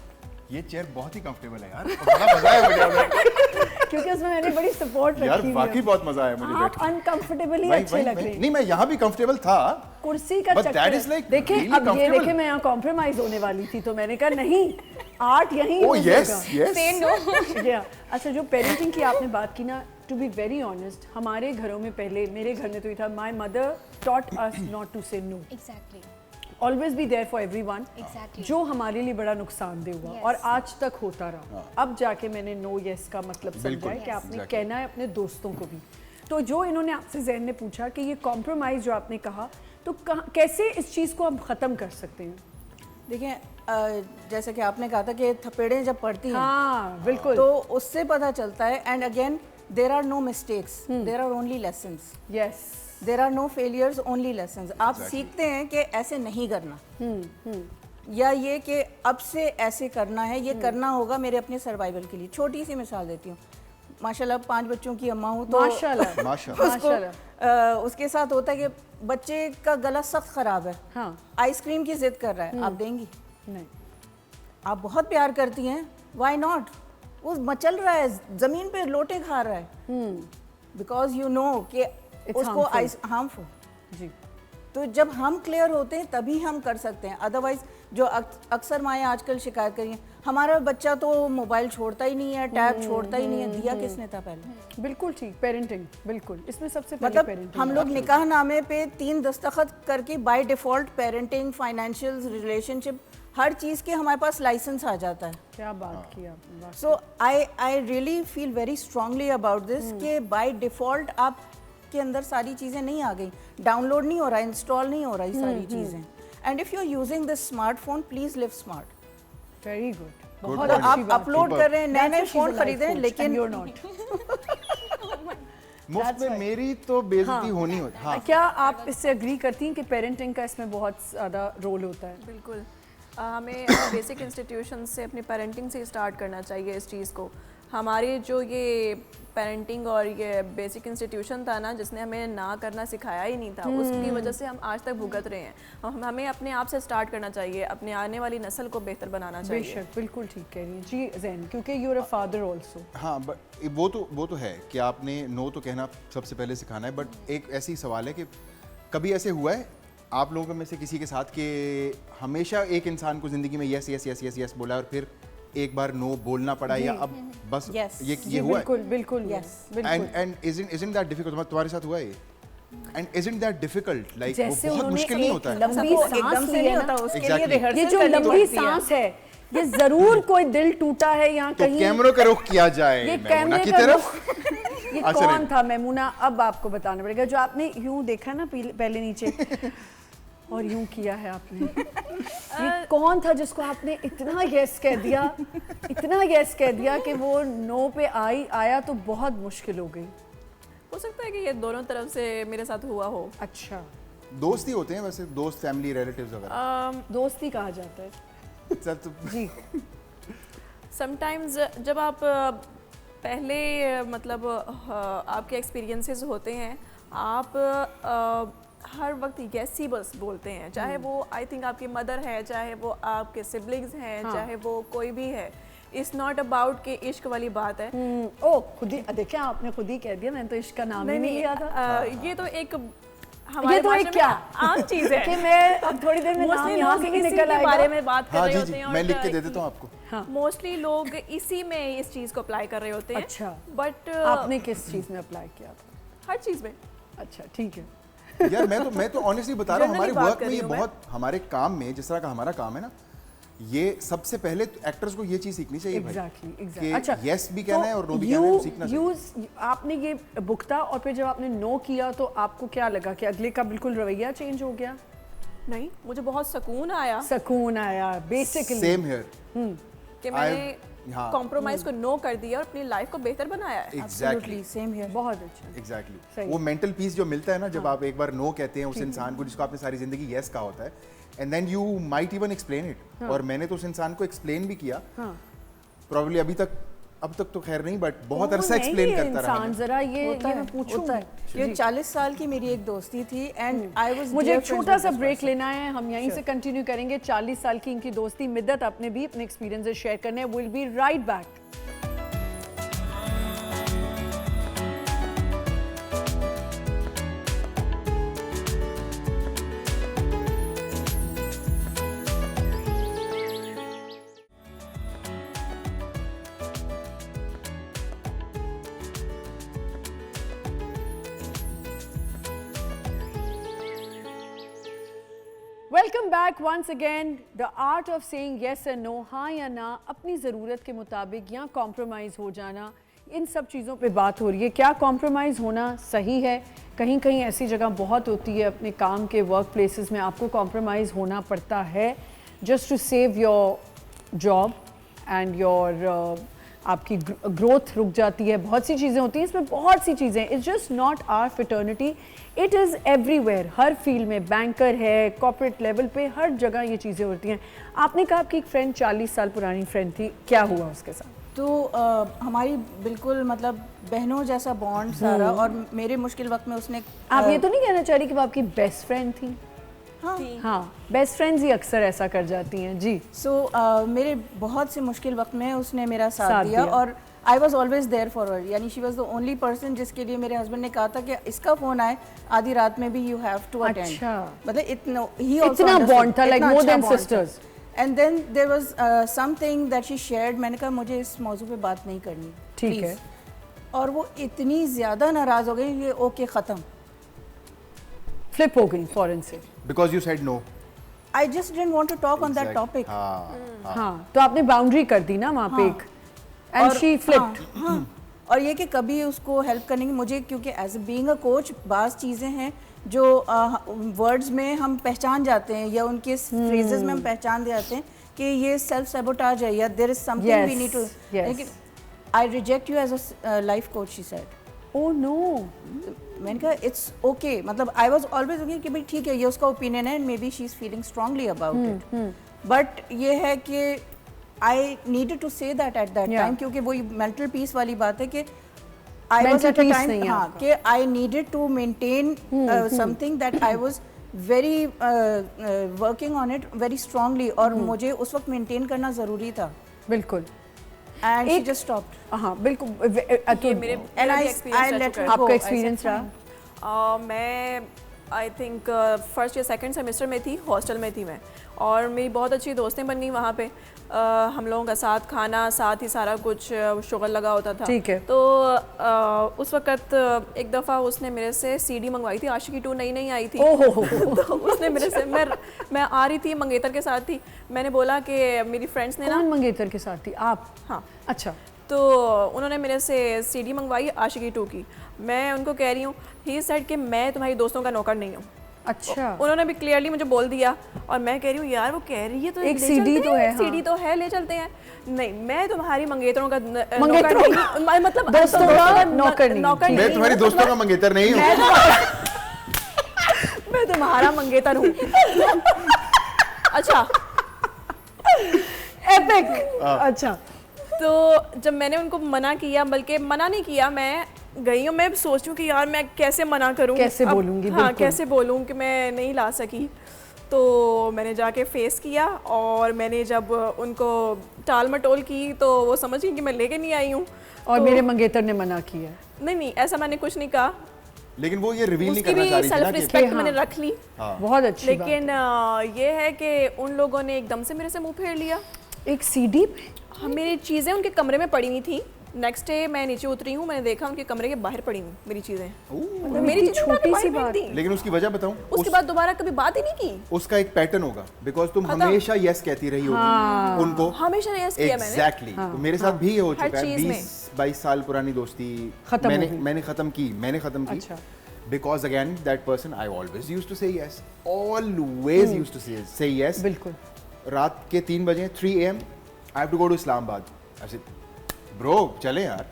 ये चेयर बहुत ही कंफर्टेबल है यार, और बड़ा मजा आया मुझे क्योंकि उसमें मैंने बड़ी सपोर्ट यार, रखी हुई वाकई है। बहुत मजा आया मुझे बैठ आप के। अनकंफर्टेबल ही वही- अच्छे वही- लग वही- रहे हैं। नहीं, मैं यहाँ भी कंफर्टेबल था। कुर्सी का But चक्कर that is like देखिए really अब ये comfortable. देखिए मैं यहाँ कॉम्प्रोमाइज होने वाली थी, तो मैंने कहा नहीं, आर्ट यहीं Oh यूज yes, होगा। yes. Yeah. अच्छा, जो पेरेंटिंग की आपने बात की ना, टू बी वेरी ऑनेस्ट, हमारे घरों में पहले, मेरे घर में तो ये था, my mother taught us not to say no, exactly always be there for everyone, exactly. जो हमारे लिए बड़ा नुकसानदेह हुआ Yes. और आज तक होता रहा। अब जाके मैंने नो यस का मतलब समझा बिल्कुल, है कि आपने exactly. कहना है अपने दोस्तों को भी। तो जो इन्होंने आपसे जहन ने पूछा कि ये कॉम्प्रोमाइज़ जो आपने कहा, तो कैसे इस चीज़ को हम ख़त्म कर सकते हैं? देखिए जैसे कि आपने कहा था कि थपेड़ें जब पड़ती हैं हाँ बिल्कुल। तो उससे पता चलता है। And again there are no mistakes, there are only lessons, yes there are no failures, only lessons. आप सीखते हैं कि ऐसे नहीं करना, या ये कि अब से ऐसे करना है, ये करना होगा मेरे अपने सर्वाइवल के लिए। छोटी सी मिसाल देती हूँ, माशाल्लाह 5 बच्चों की अम्मा हूँ, तो माशाल्लाह माशाल्लाह। उसको उसके साथ होता है कि बच्चे का गला सख्त खराब है, हाँ आइसक्रीम की जिद कर रहा है, आप देंगी? नहीं आप बहुत प्यार करती हैं, व्हाई नॉट? वो मचल रहा है, जमीन पे लोटे खा रहा है, बिकॉज यू नो कि उसको हार्मफुल। जी तो जब हम क्लियर होते हैं तभी हम कर सकते हैं। अदरवाइज जो अक्सर माएँ आजकल शिकायत करी हैं, हमारा बच्चा तो मोबाइल छोड़ता ही नहीं है, टैब छोड़ता ही नहीं है, दिया किसने था पहले? बिल्कुल ठीक, पेरेंटिंग बिल्कुल, इसमें सबसे पहले मतलब पेरेंटिंग। हम लोग निकाह नामे पे 3 दस्तखत करके by default parenting, financial, relationship, हर चीज़ के हमारे पास लाइसेंस आ जाता है। क्या बात की आपने, वाह। So I really feel very strongly about this कि बाय डिफॉल्ट आप के अंदर सारी चीज़ें नहीं आ गई, डाउनलोड नहीं हो रहा, इंस्टॉल नहीं हो रही सारी चीज़ें। And if you are using this smartphone, please live smart. Very good, Good बहुत point. अच्छी आप बात। अपलोड कर रहे हैं, नए नए That's why phone she's a life खरीदें, coach लेकिन and you're not. मुफ्त That's में right. मेरी तो बेइज्जती होनी होती। हाँ क्या आप इससे अग्री करती हैं कि पेरेंटिंग का इसमें बहुत ज़्यादा रोल होता है? बिल्कुल। हमें बेसिक इंस्टीट्यूशन से अपनी पेरेंटिंग से स्टार्ट करना चाहिए इस चीज़ को। हमारी जो ये पेरेंटिंग और ये बेसिक इंस्टीट्यूशन था ना, जिसने हमें ना करना सिखाया ही नहीं था, उसकी वजह से हम आज तक भुगत रहे हैं। हमें अपने आप से स्टार्ट करना चाहिए, अपने आने वाली नस्ल को बेहतर बनाना चाहिए। बेशक, बिल्कुल ठीक कह रही हैं जी जैन, क्योंकि you are a father also. हाँ, बट वो तो है कि आपने नो तो कहना सबसे पहले सिखाना है। बट एक ऐसी सवाल है कि कभी ऐसे हुआ है आप लोगों में से किसी के साथ कि हमेशा एक इंसान को ज़िंदगी में yes yes yes yes yes बोला और फिर एक बार नो बोलना पड़ा, या अब बस Yes. ये हुआ है? बिल्कुल बिल्कुल Yes. बिल्कुल। And isn't that difficult? तुम्हारे साथ हुआ है? And isn't that difficult? Like वो जैसे बहुत उन्होंने मुश्किल नहीं एक होता है। लंबी वो सांस एकदम से ली नहीं है होता, ना, उसके Exactly. लिए रिहर्सल ये जो करनी लंबी पड़ती है। सांस है, ये जरूर कोई दिल टूटा है यहाँ तो कहीं। कैमरों का रुख किया जाए ये मैमूना कैमरे की का तरफ। ये अच्छा, कौन नहीं। था मैमूना? अब आपको बताना पड़ेगा। जो आपने यूं देखा ना पहले नीचे और यूं किया है आपने, ये कौन था जिसको आपने इतना यस कह दिया, इतना यस कह दिया कि वो नो पे आया तो बहुत मुश्किल हो गई? हो सकता है कि ये दोनों तरफ से मेरे साथ हुआ हो। अच्छा, दोस्त ही होते हैं वैसे, दोस्त, फैमिली, रिलेटिव्स वगैरह। दोस्ती कहा जाता है सर तो जी। समटाइम्स जब आप पहले मतलब आपके एक्सपीरियंसेस होते हैं, आप हर वक्त यस ही बस बोलते हैं, चाहे वो आई थिंक आपकी मदर है, चाहे वो आपके सिबलिंग्स हैं, चाहे वो कोई भी है। इट्स नॉट अबाउट कि इश्क वाली बात है। ओ खुद ही देखिए, आपने खुद ही कह दिया, मैंने तो इश्क का नाम ही नहीं लिया था। ये तो एक ये हमारे तो एक माशरे क्या में आम चीज है कि मैं अब थोड़ी देर में नाम मोस्टली यहाँ लोग से ही इसी निकल के आएगा। बारे में बात कर हाँ रहे जी होते जी, हैं। मैं लिख के दे देता हूँ आपको। मोस्टली लोग इसी में इस चीज को अप्लाई कर रहे होते हैं। अच्छा। बट आपने किस चीज में अप्लाई किया था? हर चीज में अच्छा ठीक है। यार मैं तो ऑनेस्टली बता रहा हूँ, हमारे Generally बात वर्क कर में रही ये हूँ मैं। बहुत, हमारे काम में जिस तरह का हमारा काम है ना, ये सबसे पहले एक्टर्स को ये चीज सीखनी चाहिए भाई। एग्जैक्टली। कि yes भी कहना है और no भी कहना है, वो सीखना चाहिए। आपने ये भुगता और फिर जब आपने नो किया तो आपको क्या लगा कि अगले का बिल्कुल रवैया चेंज हो गया? नहीं, मुझे बहुत सुकून आया सुकून आया बेसिकली। सेम हियर कि मैंने हाँ। कॉम्प्रोमाइज को नो कर दिया और अपनी लाइफ को बेहतर बनाया है। Exactly same here. बहुत अच्छा। एग्जैक्टली सही। वो मेंटल पीस जो मिलता है ना जब आप एक बार नो कहते हैं उस इंसान को जिसको आपने सारी जिंदगी यस कहा होता है, and then you might even explain it. और मैंने तो उस इंसान को एक्सप्लेन भी किया, प्रॉब्ली अब तक तो खैर नहीं, बट बहुत अरसा एक्सप्लेन करता रहा इंसान मैं। जरा ये होता मैं है, पूछूं। होता है। ये 40 साल की मेरी एक दोस्ती थी एंड आई वाज मुझे एक छोटा सा ब्रेक लेना है, हम यहीं से कंटिन्यू करेंगे। 40 साल की इनकी दोस्ती, मिद्दत अपने भी अपने एक्सपीरियंसेस शेयर करने हैं। Will be right back. Welcome back once again. The art of saying yes and no, हाँ या ना, अपनी ज़रूरत के मुताबिक या कॉम्प्रोमाइज़ हो जाना, इन सब चीज़ों पे बात हो रही है। क्या कॉम्प्रोमाइज़ होना सही है? कहीं कहीं ऐसी जगह बहुत होती है अपने काम के वर्क प्लेसेस में आपको कॉम्प्रोमाइज़ होना पड़ता है just to save your job and your आपकी ग्रोथ रुक जाती है। बहुत सी चीज़ें होती हैं इसमें, बहुत सी चीज़ें। It's just not our fraternity, it is everywhere. हर फील्ड में, बैंकर है, कॉर्पोरेट लेवल पे, हर जगह ये चीज़ें होती हैं। आपने कहा आपकी एक फ्रेंड 40 साल पुरानी फ्रेंड थी, क्या हुआ उसके साथ? तो हमारी बिल्कुल मतलब बहनों जैसा बॉन्ड सारा, और मेरे मुश्किल वक्त में उसने आप ये तो नहीं कहना चाह रही कि वो आपकी बेस्ट फ्रेंड थी? हाँ, बेस्ट फ्रेंड्स ही अक्सर ऐसा कर जाती हैं जी। सो मेरे बहुत से मुश्किल वक्त में उसने मेरा साथ दिया और I was always there for her. यानी she was the only person जिसके लिए मेरे हस्बैंड ने कहा था कि इसका फोन आए आधी रात में भी यू हैव टू अटेंड। अच्छा। मतलब इतना बॉन्ड था, like more than sisters. And then there was something that she shared. मैंने कहा मुझे इस मौजू पे बात नहीं करनी, ठीक है। और वो इतनी ज़्यादा नाराज़ हो गई कि ओके ख़त्म, फ्लिप हो गई फौरन से। Because you said no. I just didn't want to talk on that topic. हाँ, तो आपने बाउंड्री कर दी ना वहाँ पे एक, एंड शी फ्लिप्ड। हाँ, और ये कि कभी उसको हेल्प करने की मुझे, क्योंकि as a being a coach बाज़ चीज़ें हैं जो वर्ड्स में हम पहचान जाते हैं या उनके फ्रेजेस में हम पहचान जाते हैं कि ये सेल्फ सैबोटाज है या there is something we need to. लेकिन I reject you as a life coach, she said. Oh no. मैंने कहा इट्स ओके, मतलब आई वाज ऑलवेज ओके कि भाई ठीक है ये उसका ओपिनियन है, maybe she is feeling strongly about it, but ये है कि I needed to say that at that time, क्योंकि वो मेंटल पीस वाली बात है कि I was at a time हाँ कि I needed to maintain something that I was very working on it very strongly, और मुझे उस वक्त मेंटेन करना ज़रूरी था। बिल्कुल। And she just stopped. हाँ बिल्कुल। ये मेरे and I experience let her आपका एक्सपीरियंस रहा? मैं आई थिंक फर्स्ट या सेकंड सेमेस्टर में थी, हॉस्टल में थी मैं, और मेरी बहुत अच्छी दोस्तें बन गई वहाँ पे। हम लोगों का साथ खाना, साथ ही सारा कुछ शुगल लगा होता था। ठीक है। तो उस वक़्त एक दफ़ा उसने मेरे से सीडी मंगवाई थी, आशिकी 2 नई नई आई थी। तो उसने मेरे से, मैं आ रही थी, मंगेतर के साथ थी, मैंने बोला कि मेरी फ्रेंड्स ने ना। कौन मंगेतर के साथ थी आप? हाँ। अच्छा। तो उन्होंने मेरे से सीडी मंगवाई आशिकी 2 की। मैं उनको कह रही हूँ, ही सेड कि मैं तुम्हारी दोस्तों का नौकर नहीं हूँ। अच्छा। उन्होंने भी क्लियरली मुझे बोल दिया, और मैं कह रही हूँ यार वो कह रही है तो एक सीडी तो है, सीडी तो है, ले चलते हैं। नहीं, मैं तुम्हारी मंगेतरों का मंगेतरों नौकर नहीं, मतलब दोस्तों का नौकर नहीं। मैं तुम्हारी दोस्तों का मंगेतर नहीं हूँ। मैं तुम्हारा मंगेतर हूँ। अच्छा। एपिक। अच्छा। तो जब मैंने उनको मना किया, बल्कि मना नहीं किया, मैं गई हूँ, मैं सोच रही हूँ कि यार मैं कैसे मना करूँ, कैसे अब- बोलूँगी, हाँ बिल्कुल। कैसे बोलूँ कि मैं नहीं ला सकी। तो मैंने जाके फेस किया और मैंने जब उनको टाल मटोल की तो वो समझ गई कि मैं लेके नहीं आई हूँ। और तो- मेरे मंगेतर ने मना किया। नहीं नहीं ऐसा मैंने कुछ नहीं कहा, लेकिन वो ये रिवील नहीं उसकी करना चाह भी रही थी सेल्फ ना कि रिस्पेक्ट हाँ। मैंने रख ली। बहुत अच्छी बात लेकिन ये है कि उन लोगों ने एकदम से मेरे से मुंह फेर लिया। है। एक सीडी पे हाँ, मेरी चीज़ें उनके कमरे में पड़ी हुई थी। नेक्स्ट डे मैं नीचे उतरी हूँ, मैंने देखा उनके कमरे के बाहर पड़ी हुई मेरी चीज़ें। मतलब मेरी इतनी चीज़ें उन्होंने छोटी बाहर सी फेंक बात। दी। लेकिन उसकी वजह बताऊं, उसके बाद दोबारा कभी बात ही नहीं की। उसका एक पैटर्न होगा, बिकॉज तुम खत्म। हमेशा यस कहती रही होगी उनको। हमेशा यस किया मैंने। एग्जैक्टली तो मेरे साथ भी ये हो हर चुका है। चीज़ में। 20-22 साल पुरानी दोस्ती खत्म हो गई। मैंने खत्म की अच्छा। Because again that person I always used to say yes, always used to say yes. बिल्कुल। रात के 3 बजे 3 AM I have to go to Islamabad. ऐसे ब्रो चले यार,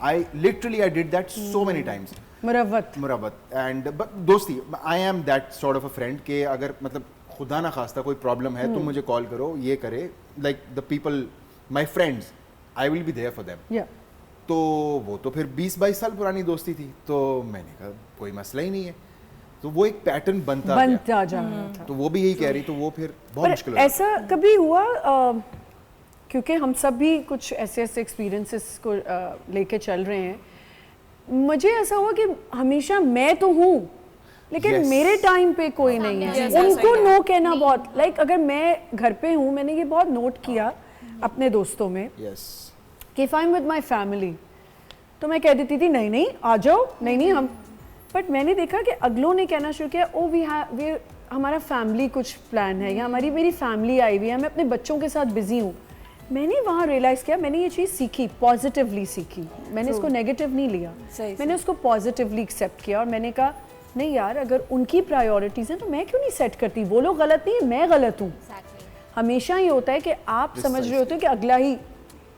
I literally I did that so many times. मुरवत एंड दोस्ती, I am that sort of a friend के अगर मतलब खुदा ना खास्ता कोई प्रॉब्लम है तुम मुझे कॉल करो, ये करे, like the people my friends I will be there for them. या तो वो तो फिर 20-22 साल पुरानी दोस्ती थी, तो मैंने कहा कोई मसला ही नहीं है। तो वो एक पैटर्न बनता गया। जा रहा था। तो वो भी यही कह रही, तो वो फिर बहुत पर मुश्किल हो गया। ऐसा कभी हुआ क्योंकि हम सब भी कुछ ऐसे एक्सपीरियंसेस को लेके चल रहे हैं, मुझे ऐसा हुआ कि हमेशा मैं तो हूँ लेकिन Yes. मेरे टाइम पे कोई नहीं है। Yes, उनको ऐसा ही नो कहना बहुत, लाइक अगर मैं घर पे हूँ, मैंने ये बहुत नोट किया अपने दोस्तों में यस कि if I am with my family तो मैं कह देती थी नहीं नहीं आ जाओ, नहीं नहीं हम, बट मैंने देखा कि अगलों ने कहना शुरू किया ओ वी हमारा फैमिली कुछ प्लान है या मेरी फैमिली आई हुई है, मैं अपने बच्चों के साथ बिजी हूँ। मैंने वहाँ रियलाइज़ किया, मैंने ये चीज़ सीखी, पॉजिटिवली सीखी, मैंने इसको नेगेटिव नहीं लिया, सही, मैंने उसको पॉजिटिवली एक्सेप्ट किया और मैंने कहा नहीं यार अगर उनकी प्रायोरिटीज़ हैं तो मैं क्यों नहीं सेट करती, वो लोग गलत नहीं है, मैं गलत हूँ। Exactly. हमेशा ये होता है कि आप समझ रहे होते हो कि अगला ही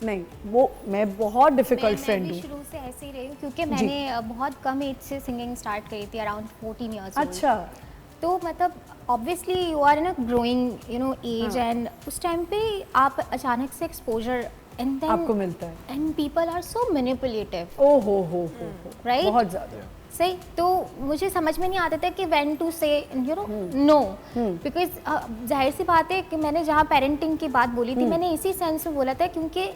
नहीं, वो मैं बहुत डिफिकल्ट मैं फ्रेंड भी हूँ। शुरू से ऐसे ही रही हूँ क्योंकि मैंने बहुत कम एज से सिंगिंग स्टार्ट करी थी, अराउंड 14 इयर्स ओल्ड। अच्छा। तो मतलब obviously you are in a growing age and उस टाइम पे आप अचानक से एक्सपोजर एंड देन आपको मिलता है। And people are so manipulative, oh ho right? बहुत ज़्यादा। सही। तो मुझे समझ में नहीं आता था कि when to say no, because जाहिर सी बात है कि मैंने जहाँ पेरेंटिंग की बात बोली थी मैंने इसी सेंस में बोला था क्योंकि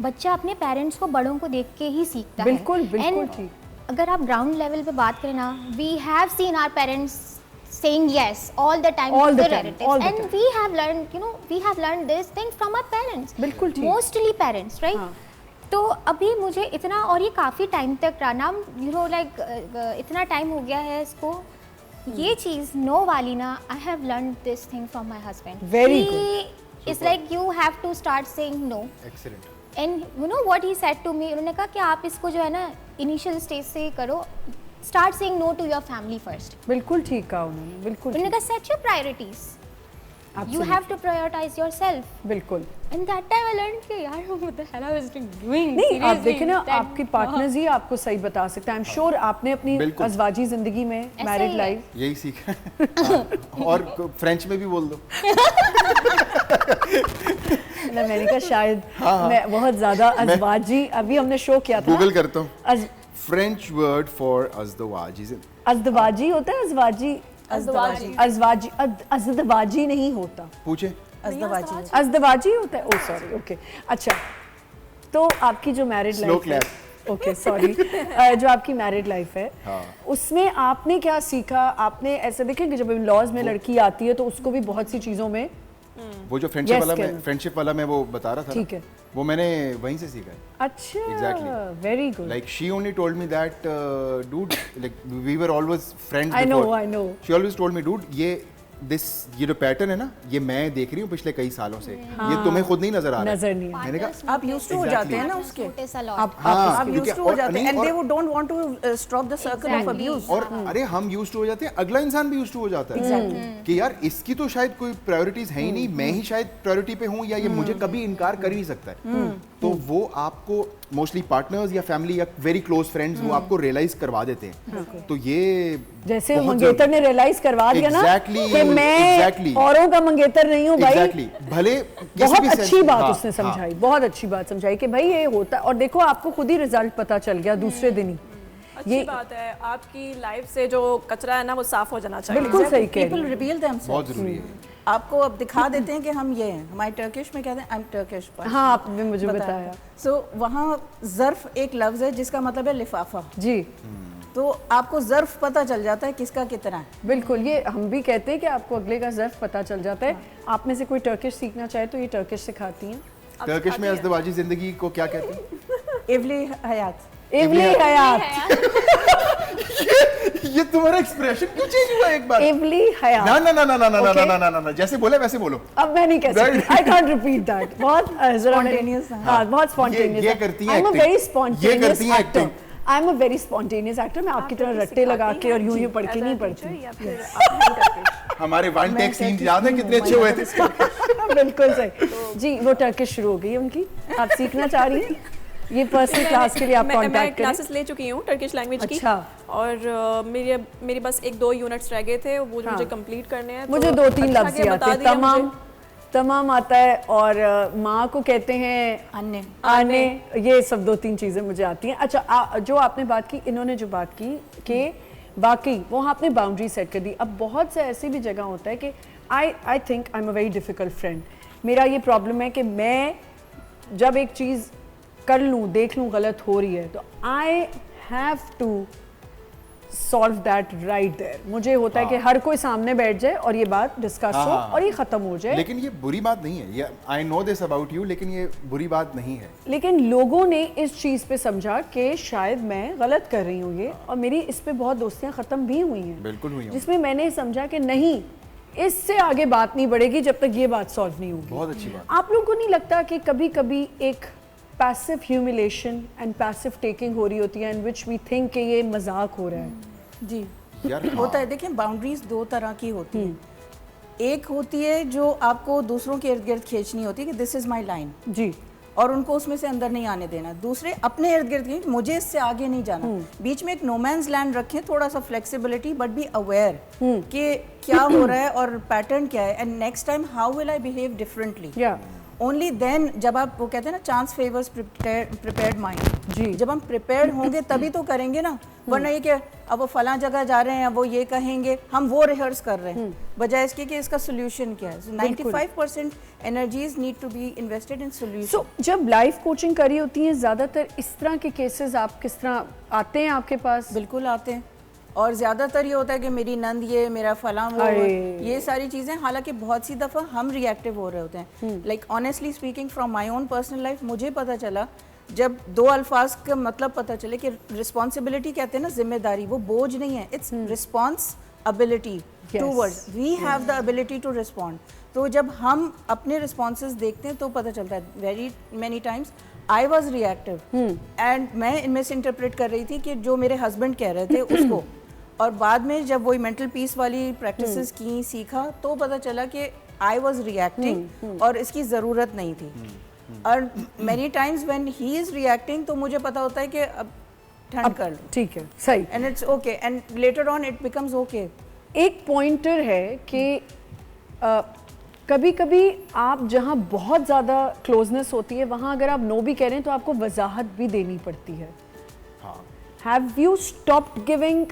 बच्चा अपने पेरेंट्स को बड़ों को देख के ही सीखता बिल्कुल, है। बिल्कुल And ठीक। अगर आप ग्राउंड लेवल पे बात करें ना, we have seen our parents saying yes all the time All to the the time, relatives all the and time. we have learned this thing from our parents, बिल्कुल ठीक। mostly parents, right? हाँ। तो अभी मुझे इतना, और ये काफ़ी टाइम तक रहा ना, लाइक इतना टाइम हो गया है इसको, ये चीज़ नो वाली ना, I have learn this thing from my husband. Very it's like you have to start saying no excellent. And you know what he said to me, उन्होंने कहा कि आप इसको जो है ना इनिशियल स्टेज से करो, start saying no to your family first. बिल्कुल ठीक कहा उन्होंने, बिल्कुल उन्होंने ठीक। कहा set your priorities, you Absolutely. Have to prioritize yourself. बिल्कुल and that time I learn कि यार what the hell I was doing. नहीं, आप देखें ना, आपके पार्टनर्स ही आपको सही बता सकते हैं। आई एम श्योर आपने अपनी बिल्कुल। अज़वाजी जिंदगी में, ऐसा मैरिड ही है। लाइफ, यही सीखा है। हाँ, और फ्रेंच में भी बोल दो। मतलब मैंने कहा शायद मैं बहुत ज़्यादा अज़वाजी, अभी हमने शो किया था गूगल करता हूँ। अज़- फ्रेंच वर्ड फॉर अज़दवाज अज़दवाजी होता है, अज़वाजी अज़वाजी अज़दवाजी नहीं होता, पूछे। अज़दवाजी। अज़दवाजी होता है। ओ सॉरी, ओके अच्छा। तो आपकी जो married Slow life, okay sorry, जो आपकी मैरिड लाइफ है हाँ। उसमें आपने क्या सीखा? आपने ऐसे देखें कि जब लॉज में लड़की आती है तो उसको भी बहुत सी चीज़ों में, वो जो फ्रेंडशिप Yes, वाला Ken. मैं फ्रेंडशिप वाला मैं वो बता रहा था ना, ठीक है। वो मैंने वहीं से सीखा है। अच्छा, Exactly. Very good. Like she only told me that dude, like we were always friends I know, before. I know. She always told me, dude, ये जो पैटर्न है ना, ये मैं देख रही हूँ पिछले कई सालों से, ये तुम्हें खुद नहीं नजर आ रहा है। नजर नहीं आ मैंने कहा आप यूज्ड टू हो जाते हैं ना उसके, आप हाँ, आप क्योंकि यूज्ड टू हो और- जाते नहीं, हैं एंड और- they don't want to stop the circle of Exactly. Abuse. और अरे हम यूज टू हो जाते हैं, अगला इंसान भी यूज टू हो जाता है कि यार इसकी तो शायद कोई प्रायोरिटीज है ही नहीं, मैं ही शायद प्रायोरिटी पे हूँ, या ये मुझे कभी इनकार कर ही नहीं सकता है। तो वो आपको मोस्टली पार्टनर्स या फैमिली या वेरी क्लोज फ्रेंड्स वो आपको रियलाइज करवा देते हैं। तो ये जैसे बहुत मंगेतर जरूरी- ने रियलाइज करवा दिया ना Exactly, कि मैं exactly. औरों का मंगेतर नहीं हूँ भाई। एग्जैक्टली भले किसी बहुत भी अच्छी sense- बात हाँ, उसने हाँ। समझाई, बहुत अच्छी बात समझाई कि भाई ये होता है। और देखो आपको खुद ही रिजल्ट पता चल गया दूसरे दिन ही। अच्छी बात है, आपकी लाइफ से जो कचरा है ना वो साफ हो जाना चाहिए। बिल्कुल सही कह रही पीपल हैं। Reveal themselves. बहुत ज़रूरी है। आपको अब दिखा देते हैं कि हम ये हैं। हमारे टर्किश में कहते हैं आई एम टर्किश। हाँ, आपने मुझे बताया। सो वहाँ ज़र्फ एक लफ्ज़ है जिसका मतलब है लिफाफा। जी तो आपको ज़र्फ पता चल जाता है किसका कितना है। बिल्कुल, ये हम भी कहते हैं कि आपको अगले का ज़र्फ पता चल जाता है। आप में से कोई टर्किश सीखना चाहे तो ये टर्किश सिखाती हैं। टर्किश में अज़दवाजी ज़िंदगी को क्या कहते हैं? इवली हयात। इवली हयात। ये तुम्हारा एक्सप्रेशन क्यों चेंज हुआ एक बार? इवली हयात। ना ना ना ना ना ना Okay. ना ना ना ना जैसे बोले वैसे बोलो। अब मैं नहीं कह सकती। I can't repeat that. बहुत Spontaneous, हाँ, बहुत spontaneous। ये करती हैं I'm a acting। very ये spontaneous करती हैं actor. acting। I'm a very spontaneous actor। मैं आपकी तरह रट्टे लगा के और यूं पढ़ के नहीं पढ़ती। या फिर आप हैं टर्किश? हमारे वन टेक सीन याद है कितने अच्छे हुए थे? बिल्कुल सही जी। वो टर्किश शुरू हो गई है उनकी। आप सीखना चाह रही हैं? ये पर्सनल क्लास के लिए आप मैं कांटेक्ट करें। क्लासेस ले चुकी हूँ टर्किश लैंग्वेज की। अच्छा। और मेरी बस 1-2 यूनिट्स रह गए थे, वो मुझे कंप्लीट करने हैं। मुझे तो 2-3 अच्छा लफ्ज़ कि आते बता हैं। दिया तमाम मुझे। तमाम आता है और माँ को कहते हैं अन्य। आने। ये सब 2-3 चीज़ें मुझे आती हैं। अच्छा, जो आपने बात की, इन्होंने जो बात की कि वाकई वो आपने बाउंड्री सेट कर दी। अब बहुत से ऐसी भी जगह होता है कि I think I am a very difficult friend. मेरा ये प्रॉब्लम है कि मैं जब एक चीज़ कर लूँ, देख लूँ गलत हो रही है, तो I have to solve that right there. मुझे होता है कि हर कोई सामने बैठ जाए और ये बात डिस्कस हो और ये ख़त्म हो जाए। लेकिन ये बुरी बात नहीं है। ये I know this about you, लेकिन ये बुरी बात नहीं है। लेकिन लोगों ने इस चीज़ पे समझा कि शायद मैं गलत कर रही हूँ ये, और मेरी इस पे बहुत दोस्तियाँ ख़त्म भी हुई हैं। बिल्कुल हुई हैं। जिसमें मैंने समझा कि नहीं, इससे आगे बात नहीं बढ़ेगी जब तक ये बात सॉल्व नहीं होगी। बहुत अच्छी बात। आप लोगों को नहीं लगता कि कभी कभी एक passive humiliation and passive taking हो रही होती है, इन विच वी थिंक कि ये मजाक हो रहा है? जी यार होता है। देखिए, बाउंड्रीज 2 तरह की होती हैं। एक होती है जो आपको दूसरों के इर्द गिर्द खींचनी होती है कि दिस इज़ माई लाइन, जी, और उनको उसमें से अंदर नहीं आने देना। दूसरे अपने इर्द गिर्द की, मुझे इससे आगे नहीं जाना। बीच में एक नो मैंस लैंड रखें, थोड़ा सा फ्लेक्सिबिलिटी, बट बी अवेयर कि क्या हो रहा है और पैटर्न क्या है, and next time how will I behave differently. या ओनली देन, जब आप वो कहते हैं ना चांस फेवर्स प्रिपेयर्ड माइंड, जी। जब हम प्रिपेयर्ड होंगे तभी तो करेंगे ना। वरना ये क्या, अब वो फलां जगह जा रहे हैं, वो ये कहेंगे, हम वो रिहर्स कर रहे हैं बजाय इसके कि इसका सोल्यूशन क्या है। So 95% energies need to be invested in solution. So जब लाइफ कोचिंग करी होती है, ज़्यादातर इस तरह के केसेस आप किस तरह आते हैं आपके पास? बिल्कुल आते हैं, और ज़्यादातर ये होता है कि मेरी नंद ये, मेरा फलां वो, ये सारी चीज़ें। हालांकि बहुत सी दफ़ा हम रिएक्टिव हो रहे होते हैं। Like honestly speaking from my own personal life, मुझे पता चला जब 2 अल्फाज का मतलब पता चले कि रिस्पॉन्सिबिलिटी कहते हैं ना, जिम्मेदारी, वो बोझ नहीं है, it's responsibility towards, we have the ability to respond. तो जब हम अपने रिस्पॉन्सेज देखते हैं तो पता चलता है very many times I was reactive, and मैं मिस इंटरप्रेट कर रही थी कि जो मेरे हस्बैंड कह रहे थे उसको। और बाद में जब वही मेंटल पीस वाली प्रैक्टिसेस की, सीखा, तो पता चला कि आई वॉज रिएक्टिंग और इसकी ज़रूरत नहीं थी। और many times when he is reacting, तो मुझे पता होता है कि अब ठंड कर लो, ठीक है, सही। And it's okay, and later on it becomes okay. एक पॉइंटर है कि कभी कभी आप जहाँ बहुत ज़्यादा क्लोजनेस होती है, वहाँ अगर आप नो भी कह रहे हैं तो आपको वजाहत भी देनी पड़ती है। हाँ। Have you stopped giving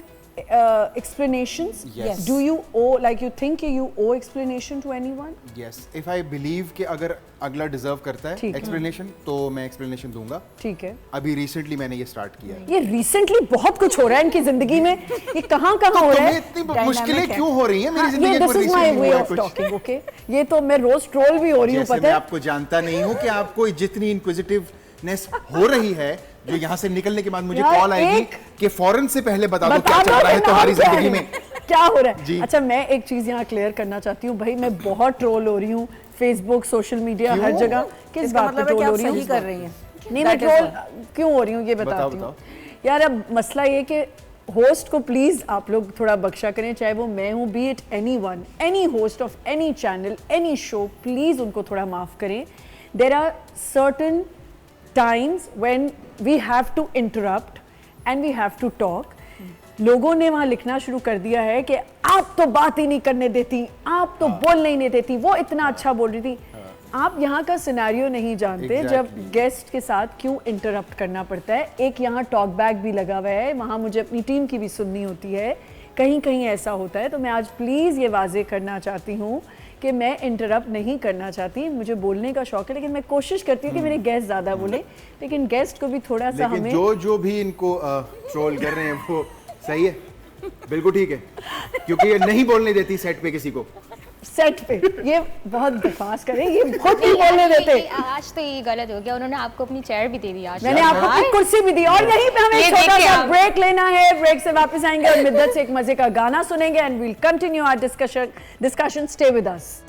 explanations? Yes. Do you owe, like you think you owe explanation to anyone? Yes, if I believe कि अगर अगला डिजर्व करता है ठीक है। एक्सप्लेनेशन, तो मैं एक्सप्लेनेशन दूंगा। ठीक है। अभी रिसेंटली मैंने ये स्टार्ट किया है। ये रिसेंटली बहुत कुछ हो रहा है इनकी जिंदगी में, ये कहाँ कहाँ हो रहा तुम्हें है? इतनी मुश्किलें क्यों हो रही हैं मेरी हाँ, जिंदगी ये में? this is my way of talking, okay? ये तो मैं रोज ट्रोल भी हो रही हूँ, जैसे पता मैं है? आपको जानता नहीं हूँ कि आपको जितनी इंक्विजिटिवनेस हो रही है, जो यहाँ से निकलने के बाद मुझे यार, कॉल आएगी एक- कि फौरन से पहले बता दो क्या बता चल दो रहा है कि तुम्हारी नाम क्या जिंदगी है? में। क्या हो रहा है? जी। अच्छा, मैं एक चीज यहाँ क्लियर करना चाहती हूँ भाई, मैं बहुत ट्रोल हो रही हूँ, फेसबुक, सोशल मीडिया, हर क्यों? जगह। किस इसका बात पे मतलब है कि ट्रोल आप हो रही हूँ? सही कर रही हैं। नहीं, मैं That is ट्रोल क्यों हो रही हूँ ये बताती बताओ, हूँ। यार, अब मसला ये कि होस्ट को प्लीज आप लोग थोड़ा बख्शा करें, चाहे वो मैं हूँ, be it anyone, any host of any channel, any show, please उनको थोड़ा माफ करें। There are certain times when we have to interrupt and we have to talk. लोगों ने वहाँ लिखना शुरू कर दिया है कि आप तो बात ही नहीं करने देती, आप तो बोलने ही नहीं देती, वो इतना अच्छा बोल रही थी। आप यहाँ का सिनेरियो नहीं जानते जब गेस्ट के साथ क्यों इंटरप्ट करना पड़ता है। एक यहाँ टॉक बैक भी लगा हुआ है, वहाँ मुझे अपनी टीम की भी सुननी होती है, कहीं कहीं ऐसा होता है। तो मैं आज प्लीज़ ये वाजे करना चाहती हूँ कि मैं इंटरप्ट नहीं करना चाहती, मुझे बोलने का शौक है, लेकिन मैं कोशिश करती हूँ कि मेरे गेस्ट ज़्यादा बोले, लेकिन गेस्ट को भी थोड़ा सा हमें जो भी इनको ट्रोल कर रहे हैं वो सही है, बिल्कुल ठीक है, क्योंकि ये नहीं बोलने देती सेट पे किसी को। सेट पे ये बहुत बकवास करें, ये खुद नहीं बोलने देते। आज तो ये गलत हो गया, उन्होंने आपको अपनी चेयर भी दे दी आज। मैंने आपको अपनी कुर्सी भी दी। और यहीं पे हमें एक छोटा सा ब्रेक लेना है, ब्रेक से वापस आएंगे और मिद्दत से एक मजे का गाना सुनेंगे and we'll continue our discussion. Stay with us.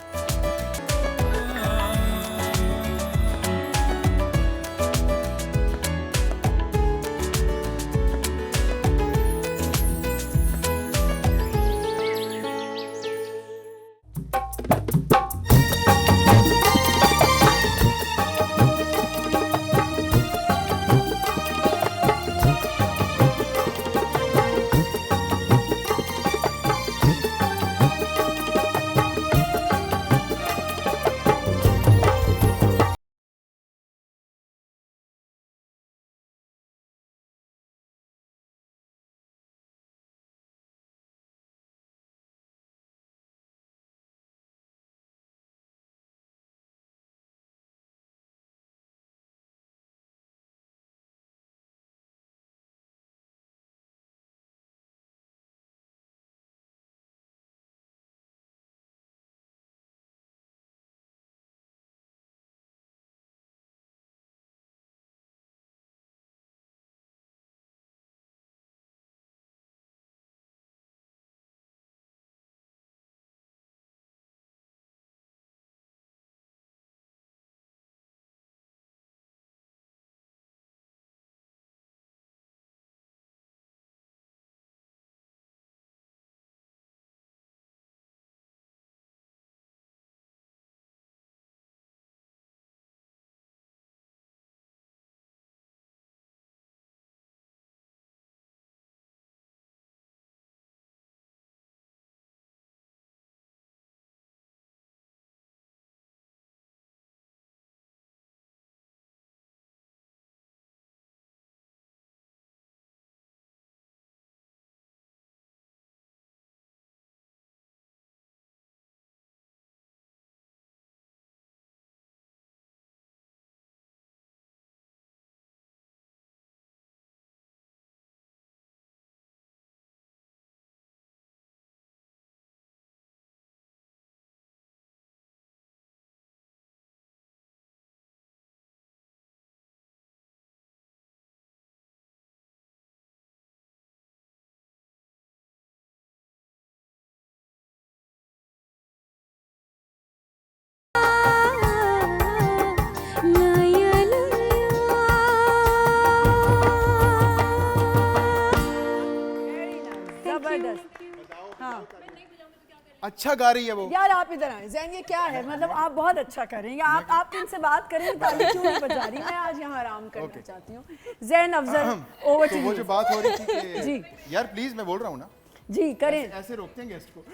अच्छा गा रही है वो। यार आप इधर आए जैन, ये क्या है, मतलब आप बहुत अच्छा कर रहे हैं, आप इनसे बात करें, ताली क्यों नहीं बजा रही। मैं आज यहाँ आराम करना चाहती हूँ। Zain Afzal, over to you. वो जो बात हो रही थी कि जी यार प्लीज, मैं बोल रहा हूँ ना जी करें। ऐसे रोकते हैं गेस्ट को।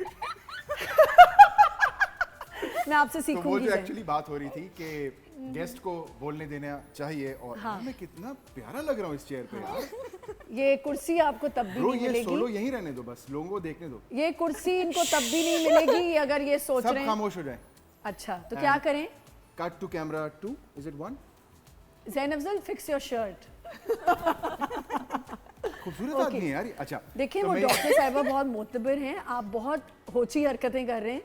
मैं आपसे तो वो सीखूंगी। जो एक्चुअली बात हो रही थी कि गेस्ट को बोलने देना चाहिए, और मैं कितना प्यारा लग रहा हूँ इस चेयर पे यार। ये कुर्सी आपको तब भी ब्रो नहीं ये मिलेगी। सोलो यहीं रहने दो, बस लोगों को देखने दो। ये कुर्सी इनको तब भी नहीं मिलेगी अगर ये सोच सब रहे हैं। खामोश हो जाए। अच्छा तो क्या करें? Cut to camera 2, is it 1? Zain Afzal fix your shirt. खूबसूरत आदमी है यार। अच्छा देखिए तो वो मैं- डॉक्टर साहिबा बहुत मोतबर हैं, आप बहुत होची हरकतें कर रहे हैं।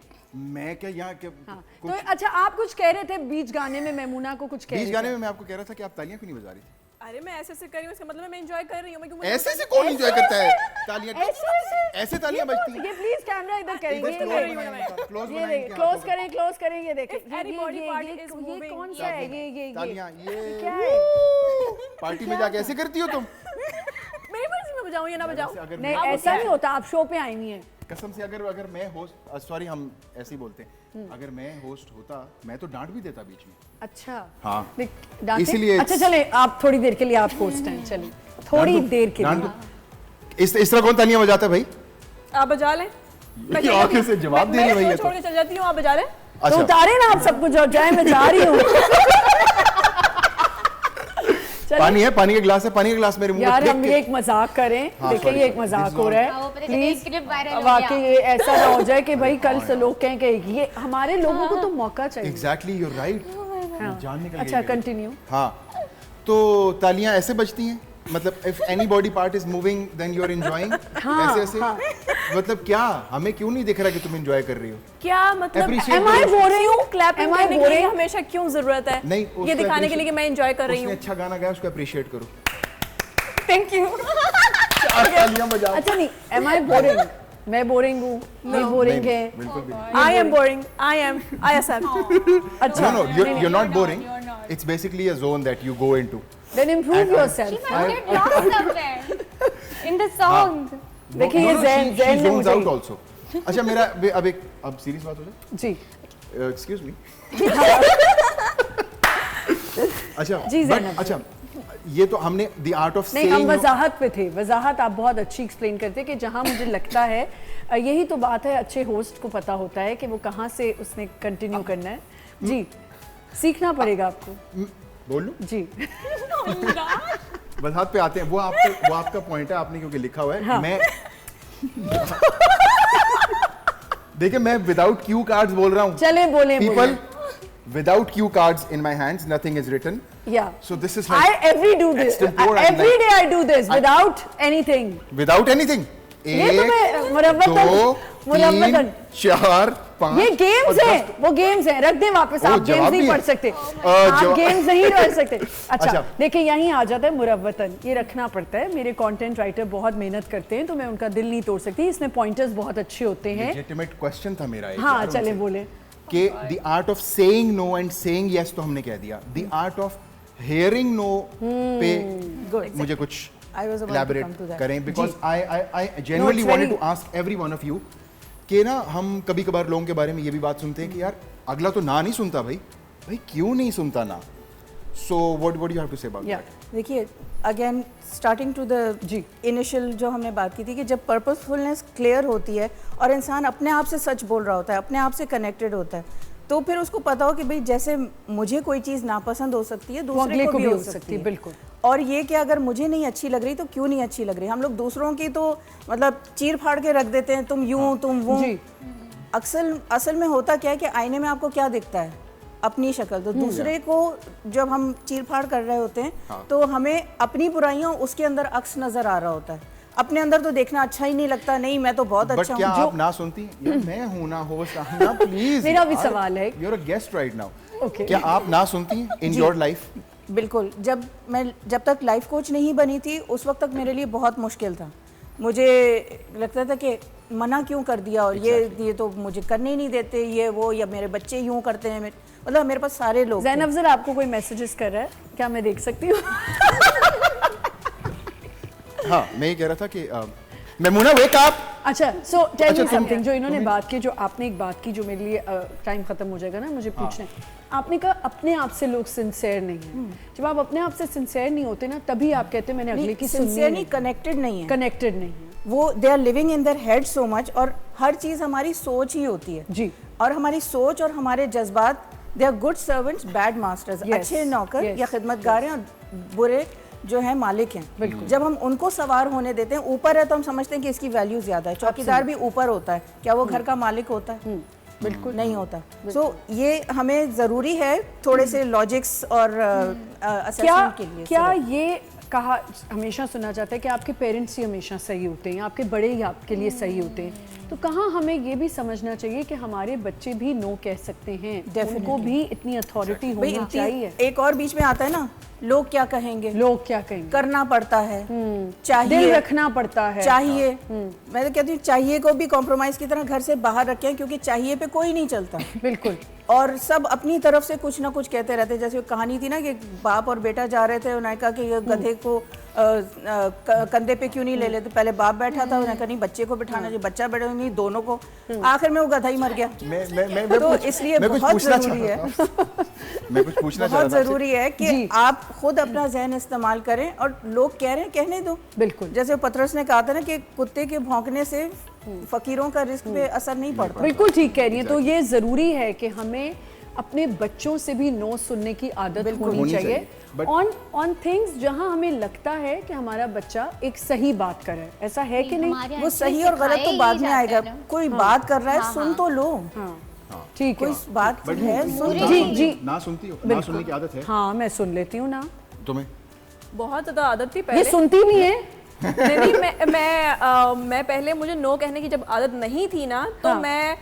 मैं क्या यहाँ क्या हाँ। कुछ तो अच्छा आप कुछ कह रहे थे बीच गाने में, मैमूना को कुछ कह बीच रहे गाने थे। में मैं आपको कह रहा था कि आप तालियां क्यों नहीं बजा रही थी? अरे मैं ऐसे कर रही हूँ, इसका मतलब मैं एंजॉय कर रही हूँ। मैं क्यों ऐसे से कौन एंजॉय करता है? तालियां ऐसे तालियां ये तो- बजती हैं। ये प्लीज कैमरा इधर करेंगे, इधर close बनाएंगे, close ये बनाएंगे क्लोज हाथों को। करें, क्लोज करें। ये देखें any body part is ये moving, कौन सा है? ये तालियां ये क्या है? पार्टी में जाके ऐसे करती हो तुम? मेरी मर्जी में बजाऊँ या ना बजाऊँ। अगर नहीं मैं- ऐसा नहीं होता, आप शो पे आई हुई हैं। कसम से अगर मैं होस्ट, सॉरी हम ऐसे ही बोलते हैं, अगर मैं होस्ट होता मैं तो डांट भी देता बीच में। अच्छा हाँ। डांटे? इसीलिए अच्छा चले आप थोड़ी देर के लिए आप होस्ट हैं, चलिए थोड़ी देर के लिए। इस तरह कौन तालियां बजाता है भाई? आप बजा लें। ये आंखें से जवाब दे रही है मैं भैया छोड़ तो। के चल जाती हूँ, आप बजा लें। तो अच्छा। उतारे ना आप सब कुछ और जाए, मैं जा रही हूँ। पानी है, पानी का गिलास है, पानी का गिलास मेरे मुंह में यार फेंक हम के- ये एक मजाक करें, हाँ, देखिए sorry, ये एक sorry. मजाक This हो is रहा हाँ, वो पता है, चले प्लीज स्क्रिप्ट वायरल हो वाकई गया। ये ऐसा ना हो जाए कि भाई कल से लोग कहें कि ये हमारे लोगों को तो मौका चाहिए। Exactly, you're right. हाँ। जान निकल अच्छा गई। कंटिन्यू। हाँ, तो तालियां ऐसे बजती हैं, मतलब if any body part is moving then you're enjoying, ऐसे ऐसे, मतलब क्या हमें क्यों नहीं दिख रहा कि तुम एंजॉय कर रही हो? क्या मतलब Appreciate am I करो। boring हूँ? क्लैपिंग Am I करने के लिए boring? हमेशा क्यों जरूरत है? नहीं, ये उसको दिखाने के लिए कि मैं एंजॉय कर रही उसने हूँ। अच्छा गाना गाया, उसको अप्रिशिएट करो। Thank you. चार तालियां बजाओ। अच्छा नहीं, एम आई बोरिंग? मैं बोरिंग हूँ, ये बोरिंग है। बिल्कुल भी। I am boring. I am. I accept. अच्छा No, you're not boring. It's basically a zone that you go into. Then improve yourself. She might get lost somewhere in the song. देखिए ये ज़हन she में zones मुझे out also. अच्छा मेरा अब serious बात हो जाए। जी एक्सक्यूज मी। अच्छा जी, but ज़ैनब। अच्छा ये तो हमने द आर्ट ऑफ नहीं, हम सेइंग वजाहत पे थे। वजाहत आप बहुत अच्छी एक्सप्लेन करते हैं कि जहाँ मुझे लगता है यही तो बात है, अच्छे होस्ट को पता होता है कि वो कहाँ से उसने कंटिन्यू करना है। जी सीखना पड़ेगा आपको। बोल लूं? जी वजाहत पे आते हैं, वो आपका पॉइंट है, आपने क्योंकि लिखा हुआ है। हाँ। मैं देखिए मैं विदाउट क्यू कार्ड्स बोल रहा हूँ। चले बोले People, without cue cards in my hands, nothing is written. या So this is I like every do this, extempore and every like- day I do this without anything. without anything. ये तो मैं मुरव्वतन 2 मुरव्वतन 3 4 5 ये गेम्स है, वो games है, रख दे वापस। ओह, आप गेम्स जवाब नहीं भी पढ़ है। सकते, आप जवाब- गेम्स नहीं पढ़ सकते। अच्छा अच्छा। देखिए यहीं आ जाता है मुरव्वतन, ये रखना पड़ता है। मेरे कंटेंट राइटर बहुत मेहनत करते हैं तो मैं उनका दिल नहीं तोड़ सकती। इसमें पॉइंटर्स बहुत अच्छे होते हैं। legitimate question था मेरा एक हाँ यार चले उनसे। बोले। कि the art of saying no and saying yes तो हमने कह दिया, the art of hearing no पे Good. मुझे कुछ I was about to elaborate come to that. करें, because I genuinely No, it's wanted very- to ask every one of you कि ना हम कभी कभार लोगों के बारे में ये भी बात सुनते हैं कि यार अगला तो ना नहीं सुनता, भाई क्यों नहीं सुनता ना? So what do you have to say about Yeah. that? देखिए again starting to the G. Initial जो हमने बात की थी कि जब पर्पसफुलनेस क्लियर होती है और इंसान अपने आप से सच बोल रहा होता है, अपने आप से कनेक्टेड होता है, तो फिर उसको पता हो कि भाई जैसे मुझे कोई चीज़ नापसंद हो सकती है, वो दूसरे अगले को भी हो सकती है। बिल्कुल। और ये कि अगर मुझे नहीं अच्छी लग रही तो क्यों नहीं अच्छी लग रही, हम लोग दूसरों की तो मतलब चीर फाड़ के रख देते हैं, तुम यूं तुम वो। जी। असल में होता क्या है कि आईने में आपको क्या दिखता है, अपनी शक्ल। तो दूसरे को जब हम चीर फाड़ कर रहे होते हैं तो हमें अपनी बुराइयां उसके अंदर अक्स नजर आ रहा होता है, अपने अंदर तो देखना अच्छा ही नहीं लगता। नहीं मैं तो बहुत बट अच्छा क्या हूँ। आप ना सुनती यार, मैं हूं ना होस्ट ना प्लीज। मेरा भी सवाल है। You're a guest right now. Okay. क्या आप ना सुनती हैं in जी। your life? बिल्कुल, जब तक लाइफ कोच नहीं बनी थी उस वक्त तक मेरे लिए बहुत मुश्किल था। मुझे लगता था कि मना क्यों कर दिया, और ये तो मुझे करने ही नहीं देते, ये वो, या मेरे बच्चे यूं करते हैं। मतलब मेरे पास सारे लोग थे। ज़ैनब ज़रा आपको कोई मैसेजेस कर रहा है, क्या मैं देख सकती हूँ? हाँ मैं ये कह रहा था कि मेमुना वेक अप। अच्छा सो टेल मी तुम- समथिंग, जो इन्होंने बात की, जो आपने एक बात की जो मेरे लिए टाइम खत्म हो जाएगा ना, मुझे पूछना है। आपने कहा अपने आप से लोग सिंसियर नहीं है। जब आप अपने आप से सिंसियर नहीं होते ना, तभी आप कहते हैं मैंने अगले की सुननी सिंसियर नहीं, नहीं, कनेक्टेड नहीं है। कनेक्टेड नहीं है। वो they are living in their head so much, और हर चीज़ हमारी सोच ही होती है। जी। और हमारी सोच और हमारे जज्बात, they are good servants bad masters. Yes, अच्छे नौकर yes, या खिदमतगार हैं, और बुरे जो है मालिक हैं। बिल्कुल। जब हम उनको सवार होने देते हैं, ऊपर है तो हम समझते हैं कि इसकी वैल्यू ज़्यादा है। चौकीदार भी ऊपर होता है, क्या वो घर का मालिक होता है? बिल्कुल नहीं होता। सो ये हमें ज़रूरी है थोड़े से लॉजिक्स और क्या असेसमेंट के लिए। क्या ये कहा हमेशा सुना जाता है कि आपके पेरेंट्स ही हमेशा सही होते हैं, आपके बड़े ही आपके लिए सही होते हैं, तो कहाँ हमें ये भी समझना चाहिए कि हमारे बच्चे भी नो कह सकते हैं, उनको भी इतनी अथॉरिटी भाई होनी चाहिए। एक और बीच में आता है ना, लोग क्या कहेंगे, लोग क्या कहेंगे, करना पड़ता है, चाहिए, दिल रखना पड़ता है, चाहिए। मैं तो कहती हूँ चाहिए को भी कॉम्प्रोमाइज की तरह घर से बाहर रखें, क्योंकि चाहिए पे कोई नहीं चलता। बिल्कुल। और सब अपनी तरफ से कुछ ना कुछ कहते रहते हैं। जैसे वो कहानी थी ना कि बाप और बेटा जा रहे थे, उन्होंने कहा कि ये गधे को कंधे पे क्यों नहीं ले लेते। पहले बाप बैठा था, उन्होंने कहा नहीं बच्चे को बिठाना चाहिए, बच्चा बैठा नहीं, दोनों को। आखिर में वो गधा ही मर गया। तो इसलिए बहुत जरूरी है, मैं कुछ पूछना चाह बहुत रहा था जरूरी है कि आप खुद अपना जहन इस्तेमाल करें, और लोग कह रहे हैं कहने दो। बिल्कुल। जैसे पतरस ने कहा था ना कि कुत्ते के भौंकने से फकीरों का रिस्क पे असर नहीं पड़ता। बिल्कुल ठीक कह रही हैं। तो ये ज़रूरी है कि हमें अपने बच्चों से भी नो सुनने की आदत होनी होनी चाहिए चाहिए। But- ऑन थिंग्स जहां हमें लगता है कि हमारा बच्चा एक सही बात कर रहा है। ऐसा है कि नहीं? हमारे वो यहाँ सही इसमें और गलत तो सिखाया बाद ही में जाता आएगा। है ना। कोई बात कर रहा है, सुन तो लो। ठीक है। कोई बात है, सुन जी जी ना सुनती हो, ना सुनने की आदत है हाँ, मैं सुन लेती हूँ ना। तुम्हें? बहुत ज़्यादा आदत थी ये पहले। सुनती नहीं है। नहीं, मैं पहले मुझे नो कहने की जब आदत नहीं थी ना, तो हाँ। मैं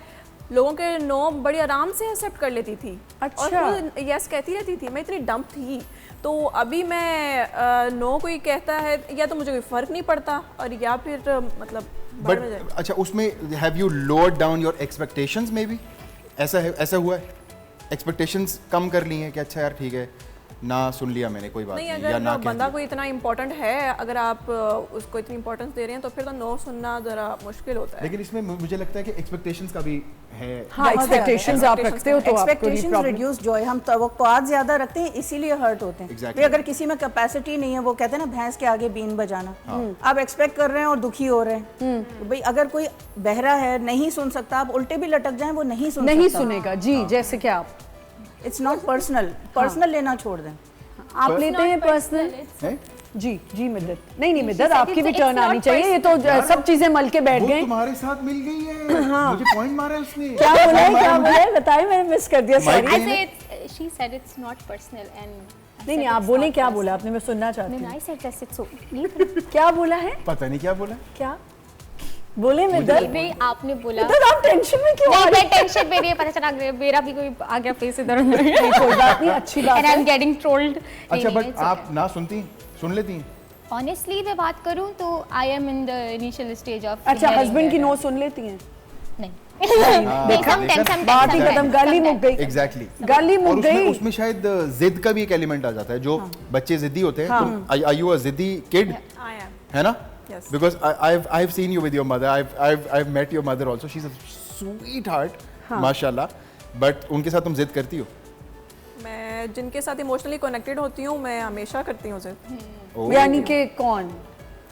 लोगों के नो बड़ी आराम से एक्सेप्ट कर लेती थी। अच्छा। और यस कहती रहती थी। मैं इतनी डम्प थी। तो अभी मैं नो कोई कहता है या तो मुझे कोई फ़र्क नहीं पड़ता, और या फिर मतलब भाड़ में जाए। बट अच्छा, उसमें have you lowered down your expectations में भी? ऐसा है, ऐसा हुआ है? एक्सपेक्टेशंस कम कर ली हैं कि अच्छा यार ठीक है, ना सुन लिया मैंने, कोई बात नहीं, नहीं, या अगर ना कह बंदा दिया। कोई इतना इम्पोर्टेंट है, अगर आप उसको इतनी इंपॉर्टेंस दे रहे हैं, तो फिर तो नो सुनना ज़रा मुश्किल होता है। लेकिन इसमें मुझे लगता है कि एक्सपेक्टेशंस का भी है। हाँ, एक्सपेक्टेशंस आप रखते हो तो आपको एक्सपेक्टेशंस रिड्यूस जो है, हम तवक्कुआत ज्यादा रखते हैं, इसीलिए हर्ट होते हैं। Exactly. भाई अगर किसी में कैपेसिटी नहीं है, वो कहते हैं ना भैंस के आगे बीन बजाना, आप एक्सपेक्ट कर रहे हैं और दुखी हो रहे हैं। तो भाई अगर कोई बहरा है, नहीं सुन सकता, आप उल्टे भी लटक जाएं, वो नहीं सुन नहीं सकता। सुनेगा जी। जैसे कि आप इट्स नॉट पर्सनल लेना छोड़ दें। आप लेते हैं पर्सनल? हैं? जी जी मिद्दत। नहीं मिद्दत, said आपकी भी it's टर्न not आनी चाहिए। ये तो सब चीजें मल के बैठ वो गए। तुम्हारे साथ मिल गई है। मुझे पॉइंट मारा है उसने। क्या बोला है, क्या बोला है, बताएं, मैंने मिस कर दिया। Might sorry. be- I said she said it's not personal and नहीं नहीं, आप बोले क्या बोला आपने, मैं सुनना चाहती No, हूँ। I said just it's okay. क्या बोला है? पता नहीं क्या बोला। क्या बोले मिद्दत? नहीं आपने बोला मिद्दत, आप टेंशन में क्यों आ नहीं रही मैं टेंशन में नहीं, पता चला मेरा भी कोई आ गया फेस इधर उधर हैं? कोई बात नहीं, अच्छी बात and I'm है। getting trolled. अच्छा, बट आप ना सुनती, सुन लेती हैं? Honestly मैं बात करूं तो I am in the initial stage of अच्छा, hearing हस्बैंड की that. नो सुन लेती हैं? नहीं देखा? sometimes बात ही खत्म, गाली मुक गई। एग्जैक्टली। गाली और मुक उसमें गई। उसमें शायद जिद का भी एक एलिमेंट आ जाता है। जो बच्चे जिद्दी होते हैं, तुम आर यू अ जिद्दी किड? I am. है ना? Yes. Because I've seen you with your mother. I've met your mother also. She's a sweetheart, माशाल्लाह. But उनके साथ तुम जिद करती हो? मैं जिनके साथ इमोशनली कनेक्टेड होती हूँ, मैं हमेशा करती हूँ उसे। ओह। यानी कि कौन?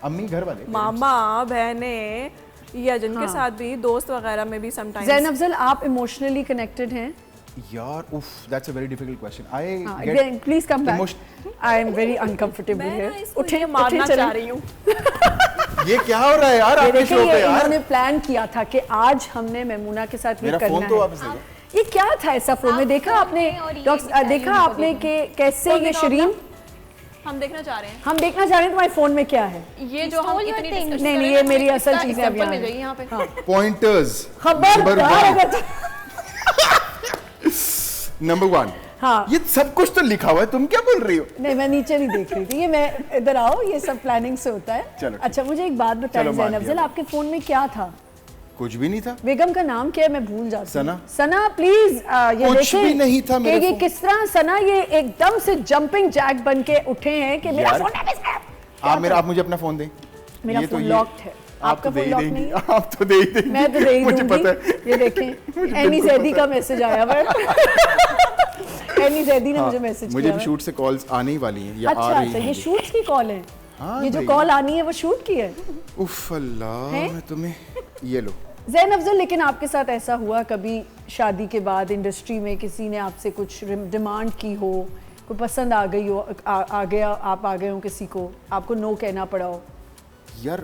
अम्मी, घर वाले? मामा, बहने, या जिनके साथ भी दोस्त वगैरह में भी समटाइम्स। जैन अफजल, आप इमोशनली कनेक्टेड हैं? यार, उफ, that's a very difficult question. I हाँ, get please come back. emotion- I am very uncomfortable मैं ना हियर। इसको उठे ये मारना उठे, चाह चलें। रही हूँ। ये क्या हो रहा है यार ये आपके देखिए, शो ये पे यार? इन्होंने प्लान किया था कि आज हमने मेमूना के साथ ये मेरा करना फोन तो है। वापस दे दो। ये क्या था ऐसा फ्लो में? देखा आपने और ये डॉक्टर, बताइए देखा उनको आपने भी। कि कैसे कौन ये देखा शरीन, हम देखना चाह रहे हैं। हम देखना चाह रहे हैं तुम्हारे फोन में क्या है। ये जो हम stole your इतनी things. discussion नहीं, कर नहीं, रहे ये हैं, मेरी इसका असल चीज़ें अब example यहाँ मिल हैं। जाएगी यहाँ पे। Pointers. खबरदार Number अगर Number one. हाँ। ये सब कुछ तो लिखा हुआ है, तुम क्या बोल रही हो? नहीं, मैं नीचे नहीं देख रही थी। ये मैं इधर आओ, ये सब प्लानिंग से होता है। चलो, ठीक। अच्छा, मुझे एक बात बताएं चलो, मान जैन अफजल, लिया। आपके फोन में क्या था? कुछ भी नहीं था। बेगम का नाम क्या है, मैं भूल जाती हूँ। सना। सना, प्लीज ये कुछ देखें भी नहीं था मेरे कि ये फोन। किस तरह सना ये एकदम से जंपिंग जैक बन के उठे हैं कि मेरा यार, फोन है मिस कर। आप मुझे अपना फोन दें। मेरा ये तो फोन ये- लॉक्ड है। आप आपका तो दे फोन ही लॉक देंगी। नहीं है? आप तो दे ही देंगी। मैं तो दे ही मुझे दूंगी। पता है। ये देखें, एनी बिल्कुल जैदी पता का मैसेज आया हुआ है। एनी जैदी ने मुझे मैसेज मुझे किया भी हुआ है। शूट से कॉल्स आने ही वाली हैं या अच्छा आ रही अच्छा, हैं। ये शूट की कॉल है। हाँ ये जो भाई। कॉल आनी है वो शूट की है। उफ अल्लाह, हैं? मैं तुम्हें ये लो। जैन अफजल, लेकिन आपके साथ ऐसा हुआ कभी शादी के बाद इंडस्ट्री में किसी ने आपसे कुछ डिमांड की हो, कोई पसंद आ गई हो, आ गया, आप आ गए हो किसी को, आपको नो कहना पड़ा हो? यार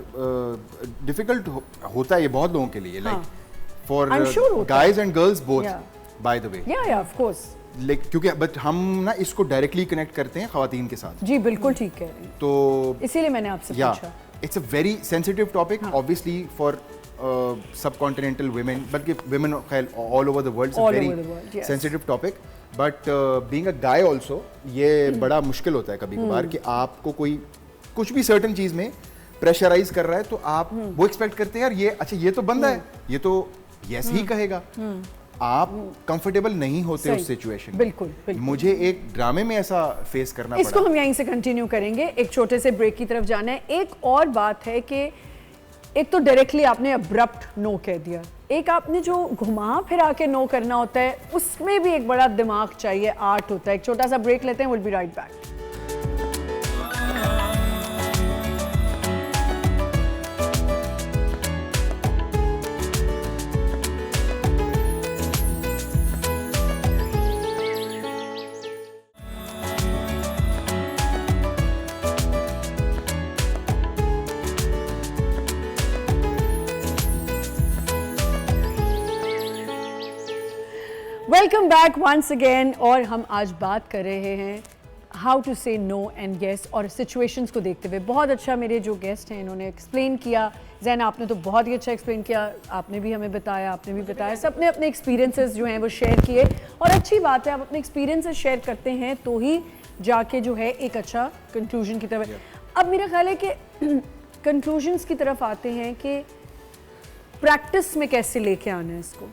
डिफिकल्ट होता है ये बहुत लोगों के लिए, लाइक फॉर I'm sure होता है। Guys and girls both, Yeah. By the way. या ऑफ कोर्स। क्योंकि बट हम ना इसको डायरेक्टली कनेक्ट करते हैं खवातीन के साथ, जी बिल्कुल ठीक कह रहे हैं, तो इसीलिए मैंने आपसे या पूछा। It's a very sensitive topic obviously for subcontinental women, बल्कि women all over the world, All very over the world, yes. Sensitive topic. But being a guy also ये बड़ा मुश्किल होता है कभी कभार कि आपको कोई कुछ भी सर्टेन चीज में प्रेशराइज कर रहा है, तो आप वो एक्सपेक्ट करते हैं यार ये अच्छा ये तो बंदा है, ये तो यस ही कहेगा, आप कंफर्टेबल नहीं होते सही, उस सिचुएशन में। बिल्कुल, बिल्कुल। मुझे एक ड्रामे में ऐसा फेस करना इसको पड़ा। हम यहीं से कंटिन्यू करेंगे, एक छोटे से ब्रेक की तरफ जाना है। एक और बात है कि एक तो डायरेक्टली आपने अब्रप्ट नो कह दिया, एक आपने जो घुमा फिरा के नो करना होता है उसमें भी एक बड़ा दिमाग चाहिए, आर्ट होता है। एक छोटा सा ब्रेक लेते हैं, will be right back. Welcome back once again. और हम आज बात कर रहे हैं how to say no and yes और सिचुएशंस को देखते हुए। बहुत अच्छा मेरे जो गेस्ट हैं इन्होंने एक्सप्लेन किया। जैन आपने तो बहुत ही अच्छा एक्सप्लेन किया, आपने भी हमें बताया, आपने भी बताया, सबने अपने एक्सपीरियंसेस जो हैं वो शेयर किए। और अच्छी बात है, आप अपने एक्सपीरियंसेस शेयर करते हैं तो ही जाके जो है एक अच्छा कंक्लूजन की तरफ। अब मेरा ख्याल है कि कंक्लूजन्स की तरफ आते हैं कि प्रैक्टिस में कैसे लेके आना है इसको।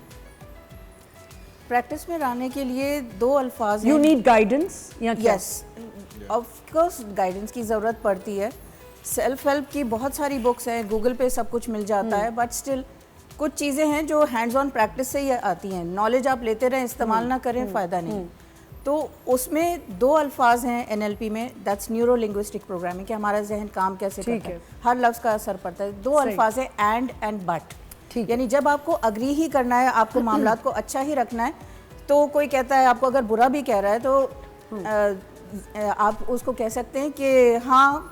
प्रैक्टिस में लाने के लिए 2 अल्फाज यू नीड गाइडेंस या क्या? यस, ऑफ कोर्स गाइडेंस की ज़रूरत पड़ती है। सेल्फ हेल्प की बहुत सारी बुक्स हैं, गूगल पे सब कुछ मिल जाता है, बट स्टिल कुछ चीज़ें हैं जो हैंड्स ऑन प्रैक्टिस से ही आती हैं। नॉलेज आप लेते रहें, इस्तेमाल ना करें, फ़ायदा नहीं। तो उसमें 2 अल्फाज हैं NLP में, दैट्स न्यूरो लिंग्विस्टिक प्रोग्रामिंग, कि हमारा जहन काम कैसे करता है, हर लफ्ज़ का असर पड़ता है। 2 अल्फाज हैं एंड बट। यानी जब आपको अग्री ही करना है, आपको मामलात को अच्छा ही रखना है, तो कोई कहता है आपको अगर बुरा भी कह रहा है तो आप उसको कह सकते हैं कि हाँ,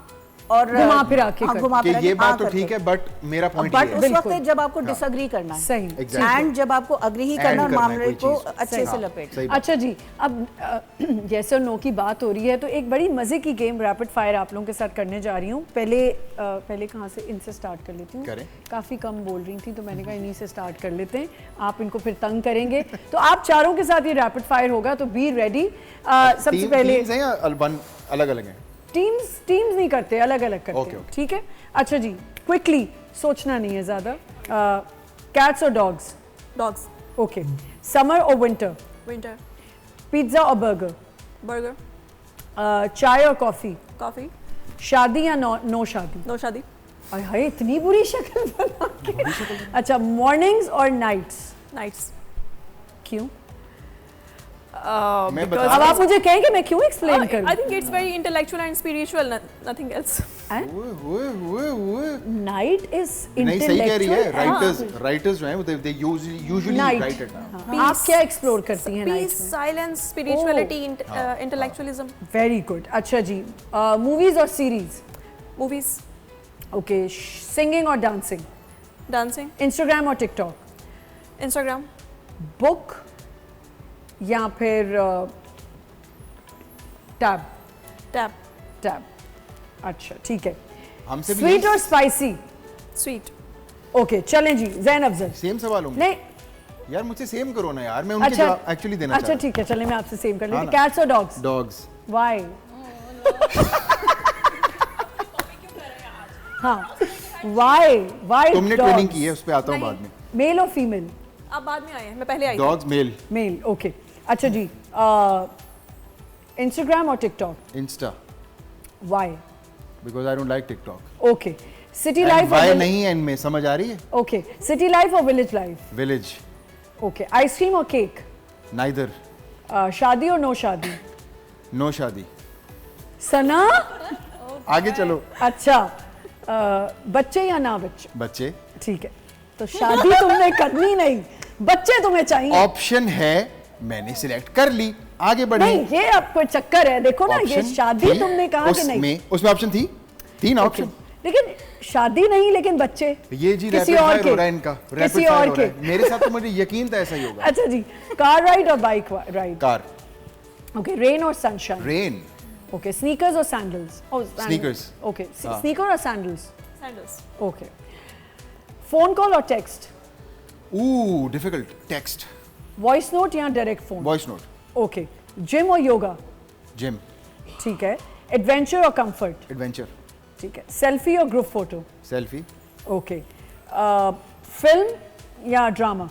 और घुमा फिरा के हाँ, कर। घुमा फिरा कि के ये हाँ बात तो करके। ठीक है बट मेरा पॉइंट बट ये उस है। वक्त है जब आपको डिसएग्री करना है। सही। एंड जब आपको अग्री ही करना और करना है मामले कोई को चीज़। अच्छे से लपेट। सही बात। अच्छा जी, अब येस और नो की बात हो रही है तो एक बड़ी मज़े की गेम रैपिड फायर आप लोगों के साथ करने जा रही हूँ। पहले कहाँ से, इनसे स्टार्ट कर लेती हूँ। करें। काफ़ी कम बोल रही थी तो मैंने कहा इन्हीं से स्टार्ट कर लेते हैं, आप इनको फिर तंग करेंगे। तो आप चारों के साथ ये रैपिड फायर होगा, तो बी रेडी। सबसे पहले टीम्स हैं या अलग-अलग हैं? टीम्स नहीं करते, अलग अलग करते Okay, हैं, okay. ठीक है। अच्छा जी, क्विकली, सोचना नहीं है ज़्यादा। कैट्स और डॉग्स? डॉग्स। ओके। समर और विंटर? विंटर। पिज्ज़ा और बर्गर? बर्गर। चाय और कॉफ़ी? कॉफ़ी। शादी या नो शादी? नो शादी। अरे हाय, इतनी बुरी शक्ल बना के। अच्छा, मॉर्निंग्स और नाइट्स? नाइट्स। क्यों? मैं because बता अब आप मुझे कहें कि मैं क्यों एक्सप्लेन करूं? I think it's very intellectual and spiritual, nothing else. हुए नाइट इज नहीं, सही कह रही है। इंटेलेक्चुअल। राइटर्स जो हैं they usually night. Right it down. Peace. आप क्या एक्सप्लोर करती हैं नाइट Peace, में? silence, spirituality, intellectualism. Very good. अच्छा जी, मूवीज और सीरीज? Movies. ओके। सिंगिंग और डांसिंग? Dancing. इंस्टाग्राम और टिकटॉक? Instagram. बुक या फिर टैब? Tab. अच्छा ठीक है। हमसे भी स्वीट और स्पाइसी? Sweet. ओके चलें जी। जैन अफजल? सेम सवाल होंगे नहीं, यार, मुझसे सेम करो ना यार, मैं उनके अच्छा जवाब एक्चुअली देना अच्छा ठीक है, चलें मैं आपसे सेम कर लेती हाँ हूँ। ना। कैट्स और डॉग्स? डॉग्स। व्हाई? हाँ, व्हाई तुमने ट्रेनिंग की है, उस पे आता हूँ बाद में। मेल और फीमेल? आप बाद में आए हैं, मैं पहले आई थी। Dogs male. मेल। ओके। अच्छा जी, इंस्टाग्राम और TikTok? Insta, why? Because I don't like TikTok. Okay. City life why और नहीं है इनमें, समझ आ रही है? ओके। सिटी लाइफ और village life? Village. Okay. Ice cream और केक? नाइदर। शादी और नो शादी? नो शादी। सना? आगे चलो। अच्छा, बच्चे या ना बच्चे? बच्चे। ठीक है, तो शादी तुमने करनी नहीं, बच्चे तुम्हें चाहिए। ऑप्शन है, मैंने सिलेक्ट कर ली, आगे बढ़े। नहीं, ये आपको चक्कर है, देखो ना, ये Option शादी थी, तुमने कहा कि नहीं। उसमें ऑप्शन थी ना ऑप्शन। लेकिन शादी नहीं, लेकिन बच्चे ये जी किसी रैपिड और फायर के, हो रहा है इनका, किसी रैपिड फायर और हो रहा के। है। मेरे साथ तो मुझे यकीन था ऐसा ही होगा। अच्छा जी, कार राइड और bike ride? Car. Okay. Rain और सनशाइन? रेन। ओके। स्नीकर्स और सैंडल्स? Sneakers. ओके। हाँ। स्नीकर और sandals? Sandals. Okay. Phone call और text? Difficult. Text. Voice note या direct phone? Voice note. Okay. Gym और yoga? Gym. ठीक है। Adventure और कंफर्ट? एडवेंचर। ठीक है। सेल्फी और group photo? Selfie. Okay. Film या ड्रामा?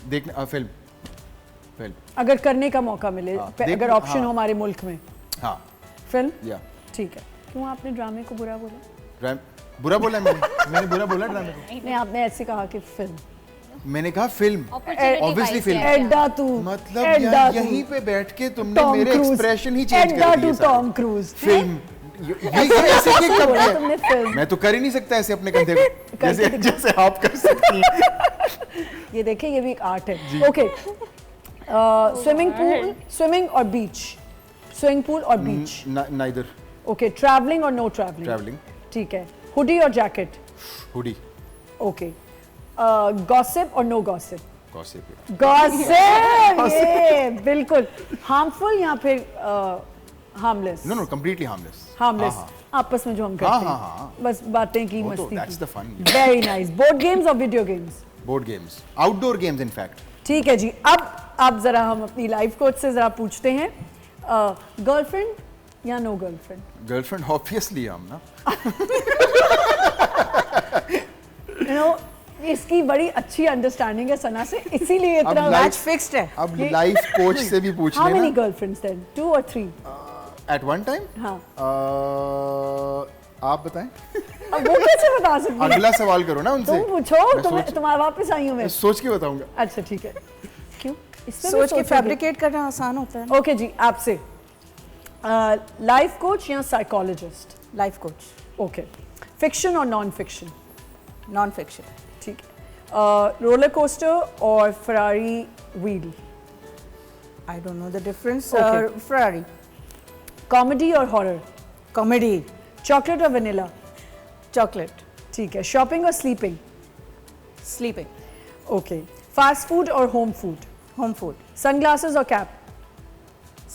देखना, फिल्म। अगर करने का मौका मिले, हाँ, अगर ऑप्शन हाँ। हो हमारे मुल्क में? हाँ। फिल्म? या ठीक है। क्यों आपने ड्रामे को बुरा बोला? बुरा बोला मैंने बुरा बोला ड्रामे को। नहीं, आपने ऐसे कहा कि फिल्म। मैंने कहा फिल्म, ऑब्वियसली फिल्म। एड्डा टू, मतलब एड्डा यार टू, यहीं पे बैठ के तुमने टॉम मेरे क्रूज, एक्सप्रेशन ही चेंज एड्डा कर टू दिए सारे। Tom cruise. फिल्म, ये ऐसे ये कब बोला है? तुमने फिल्म। मैं तो कर ही नहीं सकता ऐसे अपने कंधे को, जैसे करके जैसे आप कर सकती हैं। ये देखिए, ये भी एक आर्ट है। ओके। स्विमिंग और बीच? स्विमिंग पूल और बीच? नाइदर। ओके। ट्रैवलिंग और नो ट्रैवलिंग? ट्रैवलिंग। ठीक है। हुडी और जैकेट? हुडी। ओके। गॉसिप और नो गॉसिप? गॉसिप, ये बिल्कुल हार्मफुल या फिर harmless? No completely harmless. Harmless, आपस में जो हम करते हाँ, हैं, हाँ। बस बातें की, वो तो मस्ती that's की। the fun। Very nice. Board games और video games? Board games, outdoor games in fact. ठीक है जी। अब आप जरा हम अपनी लाइफ कोच से जरा पूछते हैं, गर्लफ्रेंड या नो गर्लफ्रेंड? गर्लफ्रेंड ऑब्वियसली हम ना। यू नो, इसकी बड़ी अच्छी अंडरस्टैंडिंग है सना से, इसीलिए इतना अब मैच फिक्स्ड है। अब लाइफ कोच से भी पूछ हाउ मेनी लेना। Girlfriends then? 2 और 3? At one time? हाँ। आप बताएं। अब वो कैसे बता सकती हैं? अगला सवाल करो ना उनसे। तुम पूछो, मैं सोच- तुम्हारा वापस आई हूँ मैं। सोच के बताऊंगा। अच्छा ठीक है। क्यों? इसमें भी सोच के सोचोगे? फैब्रिकेट करना आसान होता है। ओके जी, आपसे लाइफ कोच या psychologist? Life coach, okay. Fiction और नॉन फिक्शन? Non fiction. ठीक है। रोलर कोस्टर और Ferris wheel? I don't know the difference. Okay. Ferris. Comedy और हॉरर? कॉमेडी। चॉकलेट और वनीला? चॉकलेट। ठीक है। शॉपिंग और sleeping? Sleeping. Okay. Fast food और home food? Home food. Sunglasses और कैप?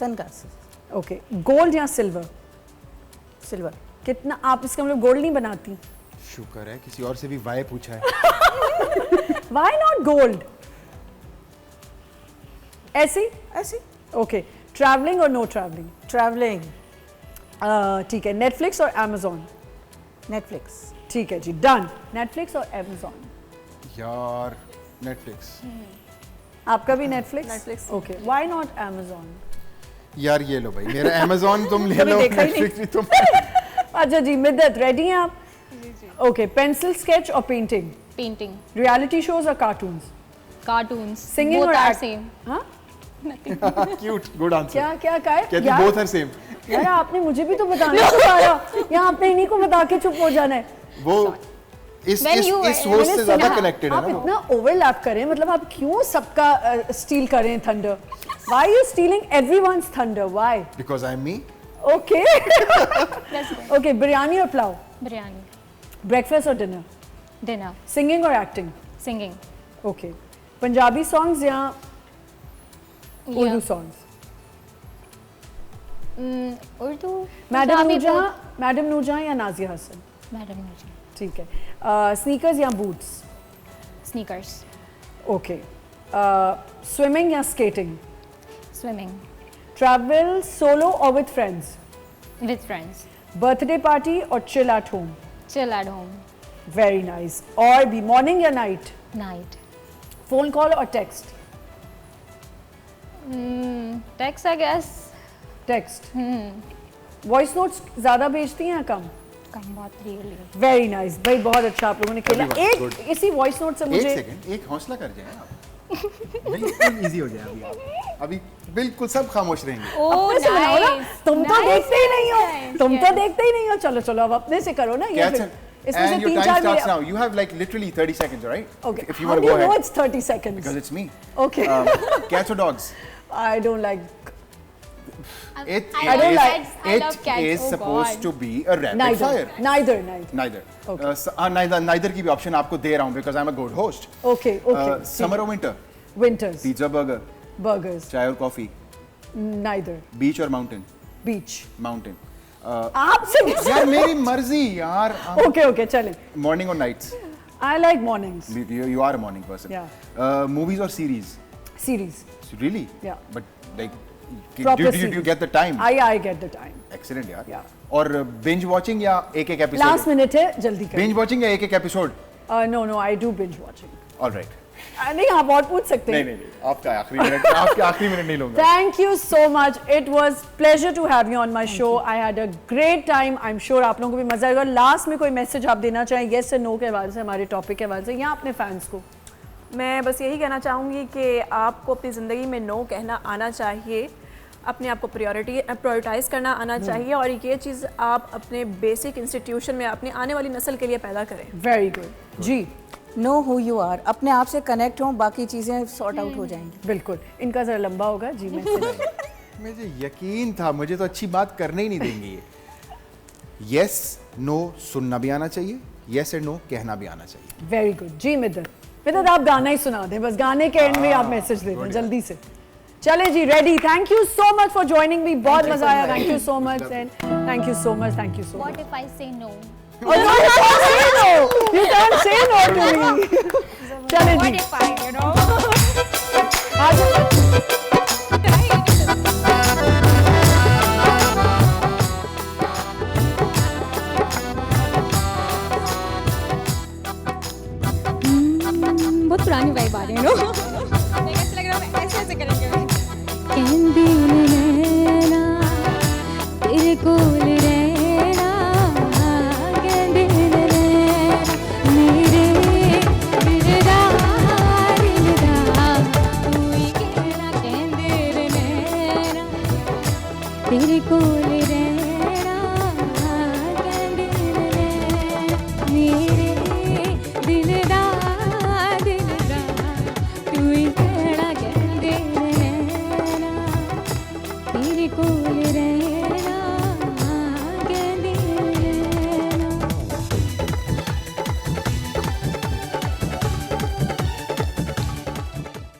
सनग्लासेस। ओके। गोल्ड या silver? Silver. कितना आप इसका मतलब गोल्ड नहीं बनाती? शुक्र है किसी और से भी वाई पूछा है। Why not gold? ऐसी? ऐसी। ओके। ट्रैवलिंग और नो ट्रैवलिंग? ट्रैवलिंग। ठीक है। नेटफ्लिक्स और अमेजोन? नेटफ्लिक्स। ठीक है जी, डन। नेटफ्लिक्स और अमेजोन। यार नेटफ्लिक्स। आपका भी Netflix? Netflix। Okay. Why not Amazon? यार ये लो भाई, मेरा अमेजोन तुम ले लो, देखा ही नहीं। नेटफ्लिक्स भी तुम। अच्छा जी, मिद्दत रेडी हैं आप? ओके। पेंसिल स्केच और पेंटिंग? पेंटिंग, रियलिटी शोज और cartoons? Cartoons, Singing both or are act- same. हाँ? Cute, good answer. क्या क्या कहा है? कहती यार- बोथ आर सेम। यार आपने मुझे भी तो बताना था सारा, या आपने इन्हीं को बता के चुप हो जाना है? वो इस When you- होस्ट मैंने से ज्यादा सुना, कनेक्टेड है आप ना वो। इतना ओवरलैप करें, मतलब आप क्यों सबका स्टील करें thunder? Why you stealing everyone's thunder? Why? Because I am me. Okay. Okay. Biryani और पुलाव? Biryani, ब्रेकफास्ट और डिनर? dinner, सिंगिंग और acting? singing. Okay. Punjabi songs या Urdu Yeah. Songs? Urdu, madam Punjabi Noor Jehan, both. Madam Noor Jehan या नाजिया हसन? Madam Nurjan. ठीक है। स्नीकर्स या boots? Sneakers, okay. Swimming या skating? swimming, travel solo और with friends? with friends, birthday party और chill at home? chill at home, very nice. और भी मॉर्निंग या नाइट? night. फोन कॉल और text? Text, I guess. Text. Voice notes ज्यादा भेजती हैं या कम? Come बहुत really. वेरी नाइस भाई, बहुत अच्छा आप लोगों ने खेला। Everyone, एक good. इसी वॉइस नोट से एक मुझे सेकंड, एक हौसला कर जाए आप। बिल्कुल इजी हो जाए अभी आप। अभी बिल्कुल सब खामोश रहेंगे। Oh, अपने से बनाओ ना। nice. तुम तो Nice, देखते ही नहीं हो, nice, तुम तो yes. देखते ही नहीं हो। चलो चलो अब अपने से करो ना ये Catch फिर। it. इसमें से And your 3 time 4 starts now. You have like literally 30 seconds, all right? Okay. If you How want do to you go know ahead. it's 30 seconds? Because it's me. Okay. Cats or dogs? I don't like. It I don't is- like- I love cats. It is Oh, supposed God. to be a rapid Neither. fire. Neither. Neither. Neither. Okay. Neither की भी option आपको दे रहा हूँ because I'm a good host. Okay. Okay. Summer or winter? Winters. Pizza, burger, Burgers. चाय और coffee, Neither. beach or mountain? Beach. Mountain. आपसे यार मेरी मर्जी यार। Okay. Okay. चले. Morning or nights? I like mornings. You are a morning person. Yeah. Movies or series? Series. Really? Yeah. But like, Proper do you series. get the time? I get the time. Excellent यार। Yeah. और binge watching या एक एक episode? Last minute है, जल्दी करें. Binge watching या एक एक episode? No, I do binge watching. All right. नहीं आप और पूछ सकते हैं. नहीं आपका आखिरी मिनट, आपके आखिरी मिनट नहीं लूंगा। Thank you so much. It was pleasure to have you on my show. I had a great time. I'm sure आप लोगों को भी मजा आएगा. लास्ट में कोई मैसेज आप देना चाहें yes या no के हवाले से, हमारे टॉपिक के हवाले से, या अपने फैंस को? मैं बस यही कहना चाहूँगी कि आपको अपनी ज़िंदगी में नो कहना आना चाहिए, अपने आप को प्रायोरिटाइज़ करना आना चाहिए, और ये चीज़ आप अपने बेसिक इंस्टीट्यूशन में अपनी आने वाली नस्ल के लिए पैदा करें। Very good. जी नो हु यू आर, अपने आप से कनेक्ट हो, बाकी चीज़ें सॉर्ट आउट हो जाएंगी। बिल्कुल. इनका जरा लंबा होगा जी मैं मुझे यकीन था, मुझे तो अच्छी बात करने ही नहीं देंगे ये। Yes, no सुनना भी आना चाहिए, yes and no कहना भी आना चाहिए। Very good. जी मिदर. मिन्नत आप गाना ही सुना दें, बस गाने के एंड में आप मैसेज दे दें जल्दी से। चले जी, ready. Thank you so much for joining me, बहुत मजा आया। Thank you so much and thank you so much, thank you so What much. if I say no? Oh, no, you can't say no. You can't say no to me. चले What जी, if I, you know? आ जाओ। बहुत पुरानी vibe आ रही है no. ऐसा लग रहा है ऐसे ऐसे करेंगे। कहंदी नैना तेरे कोल रह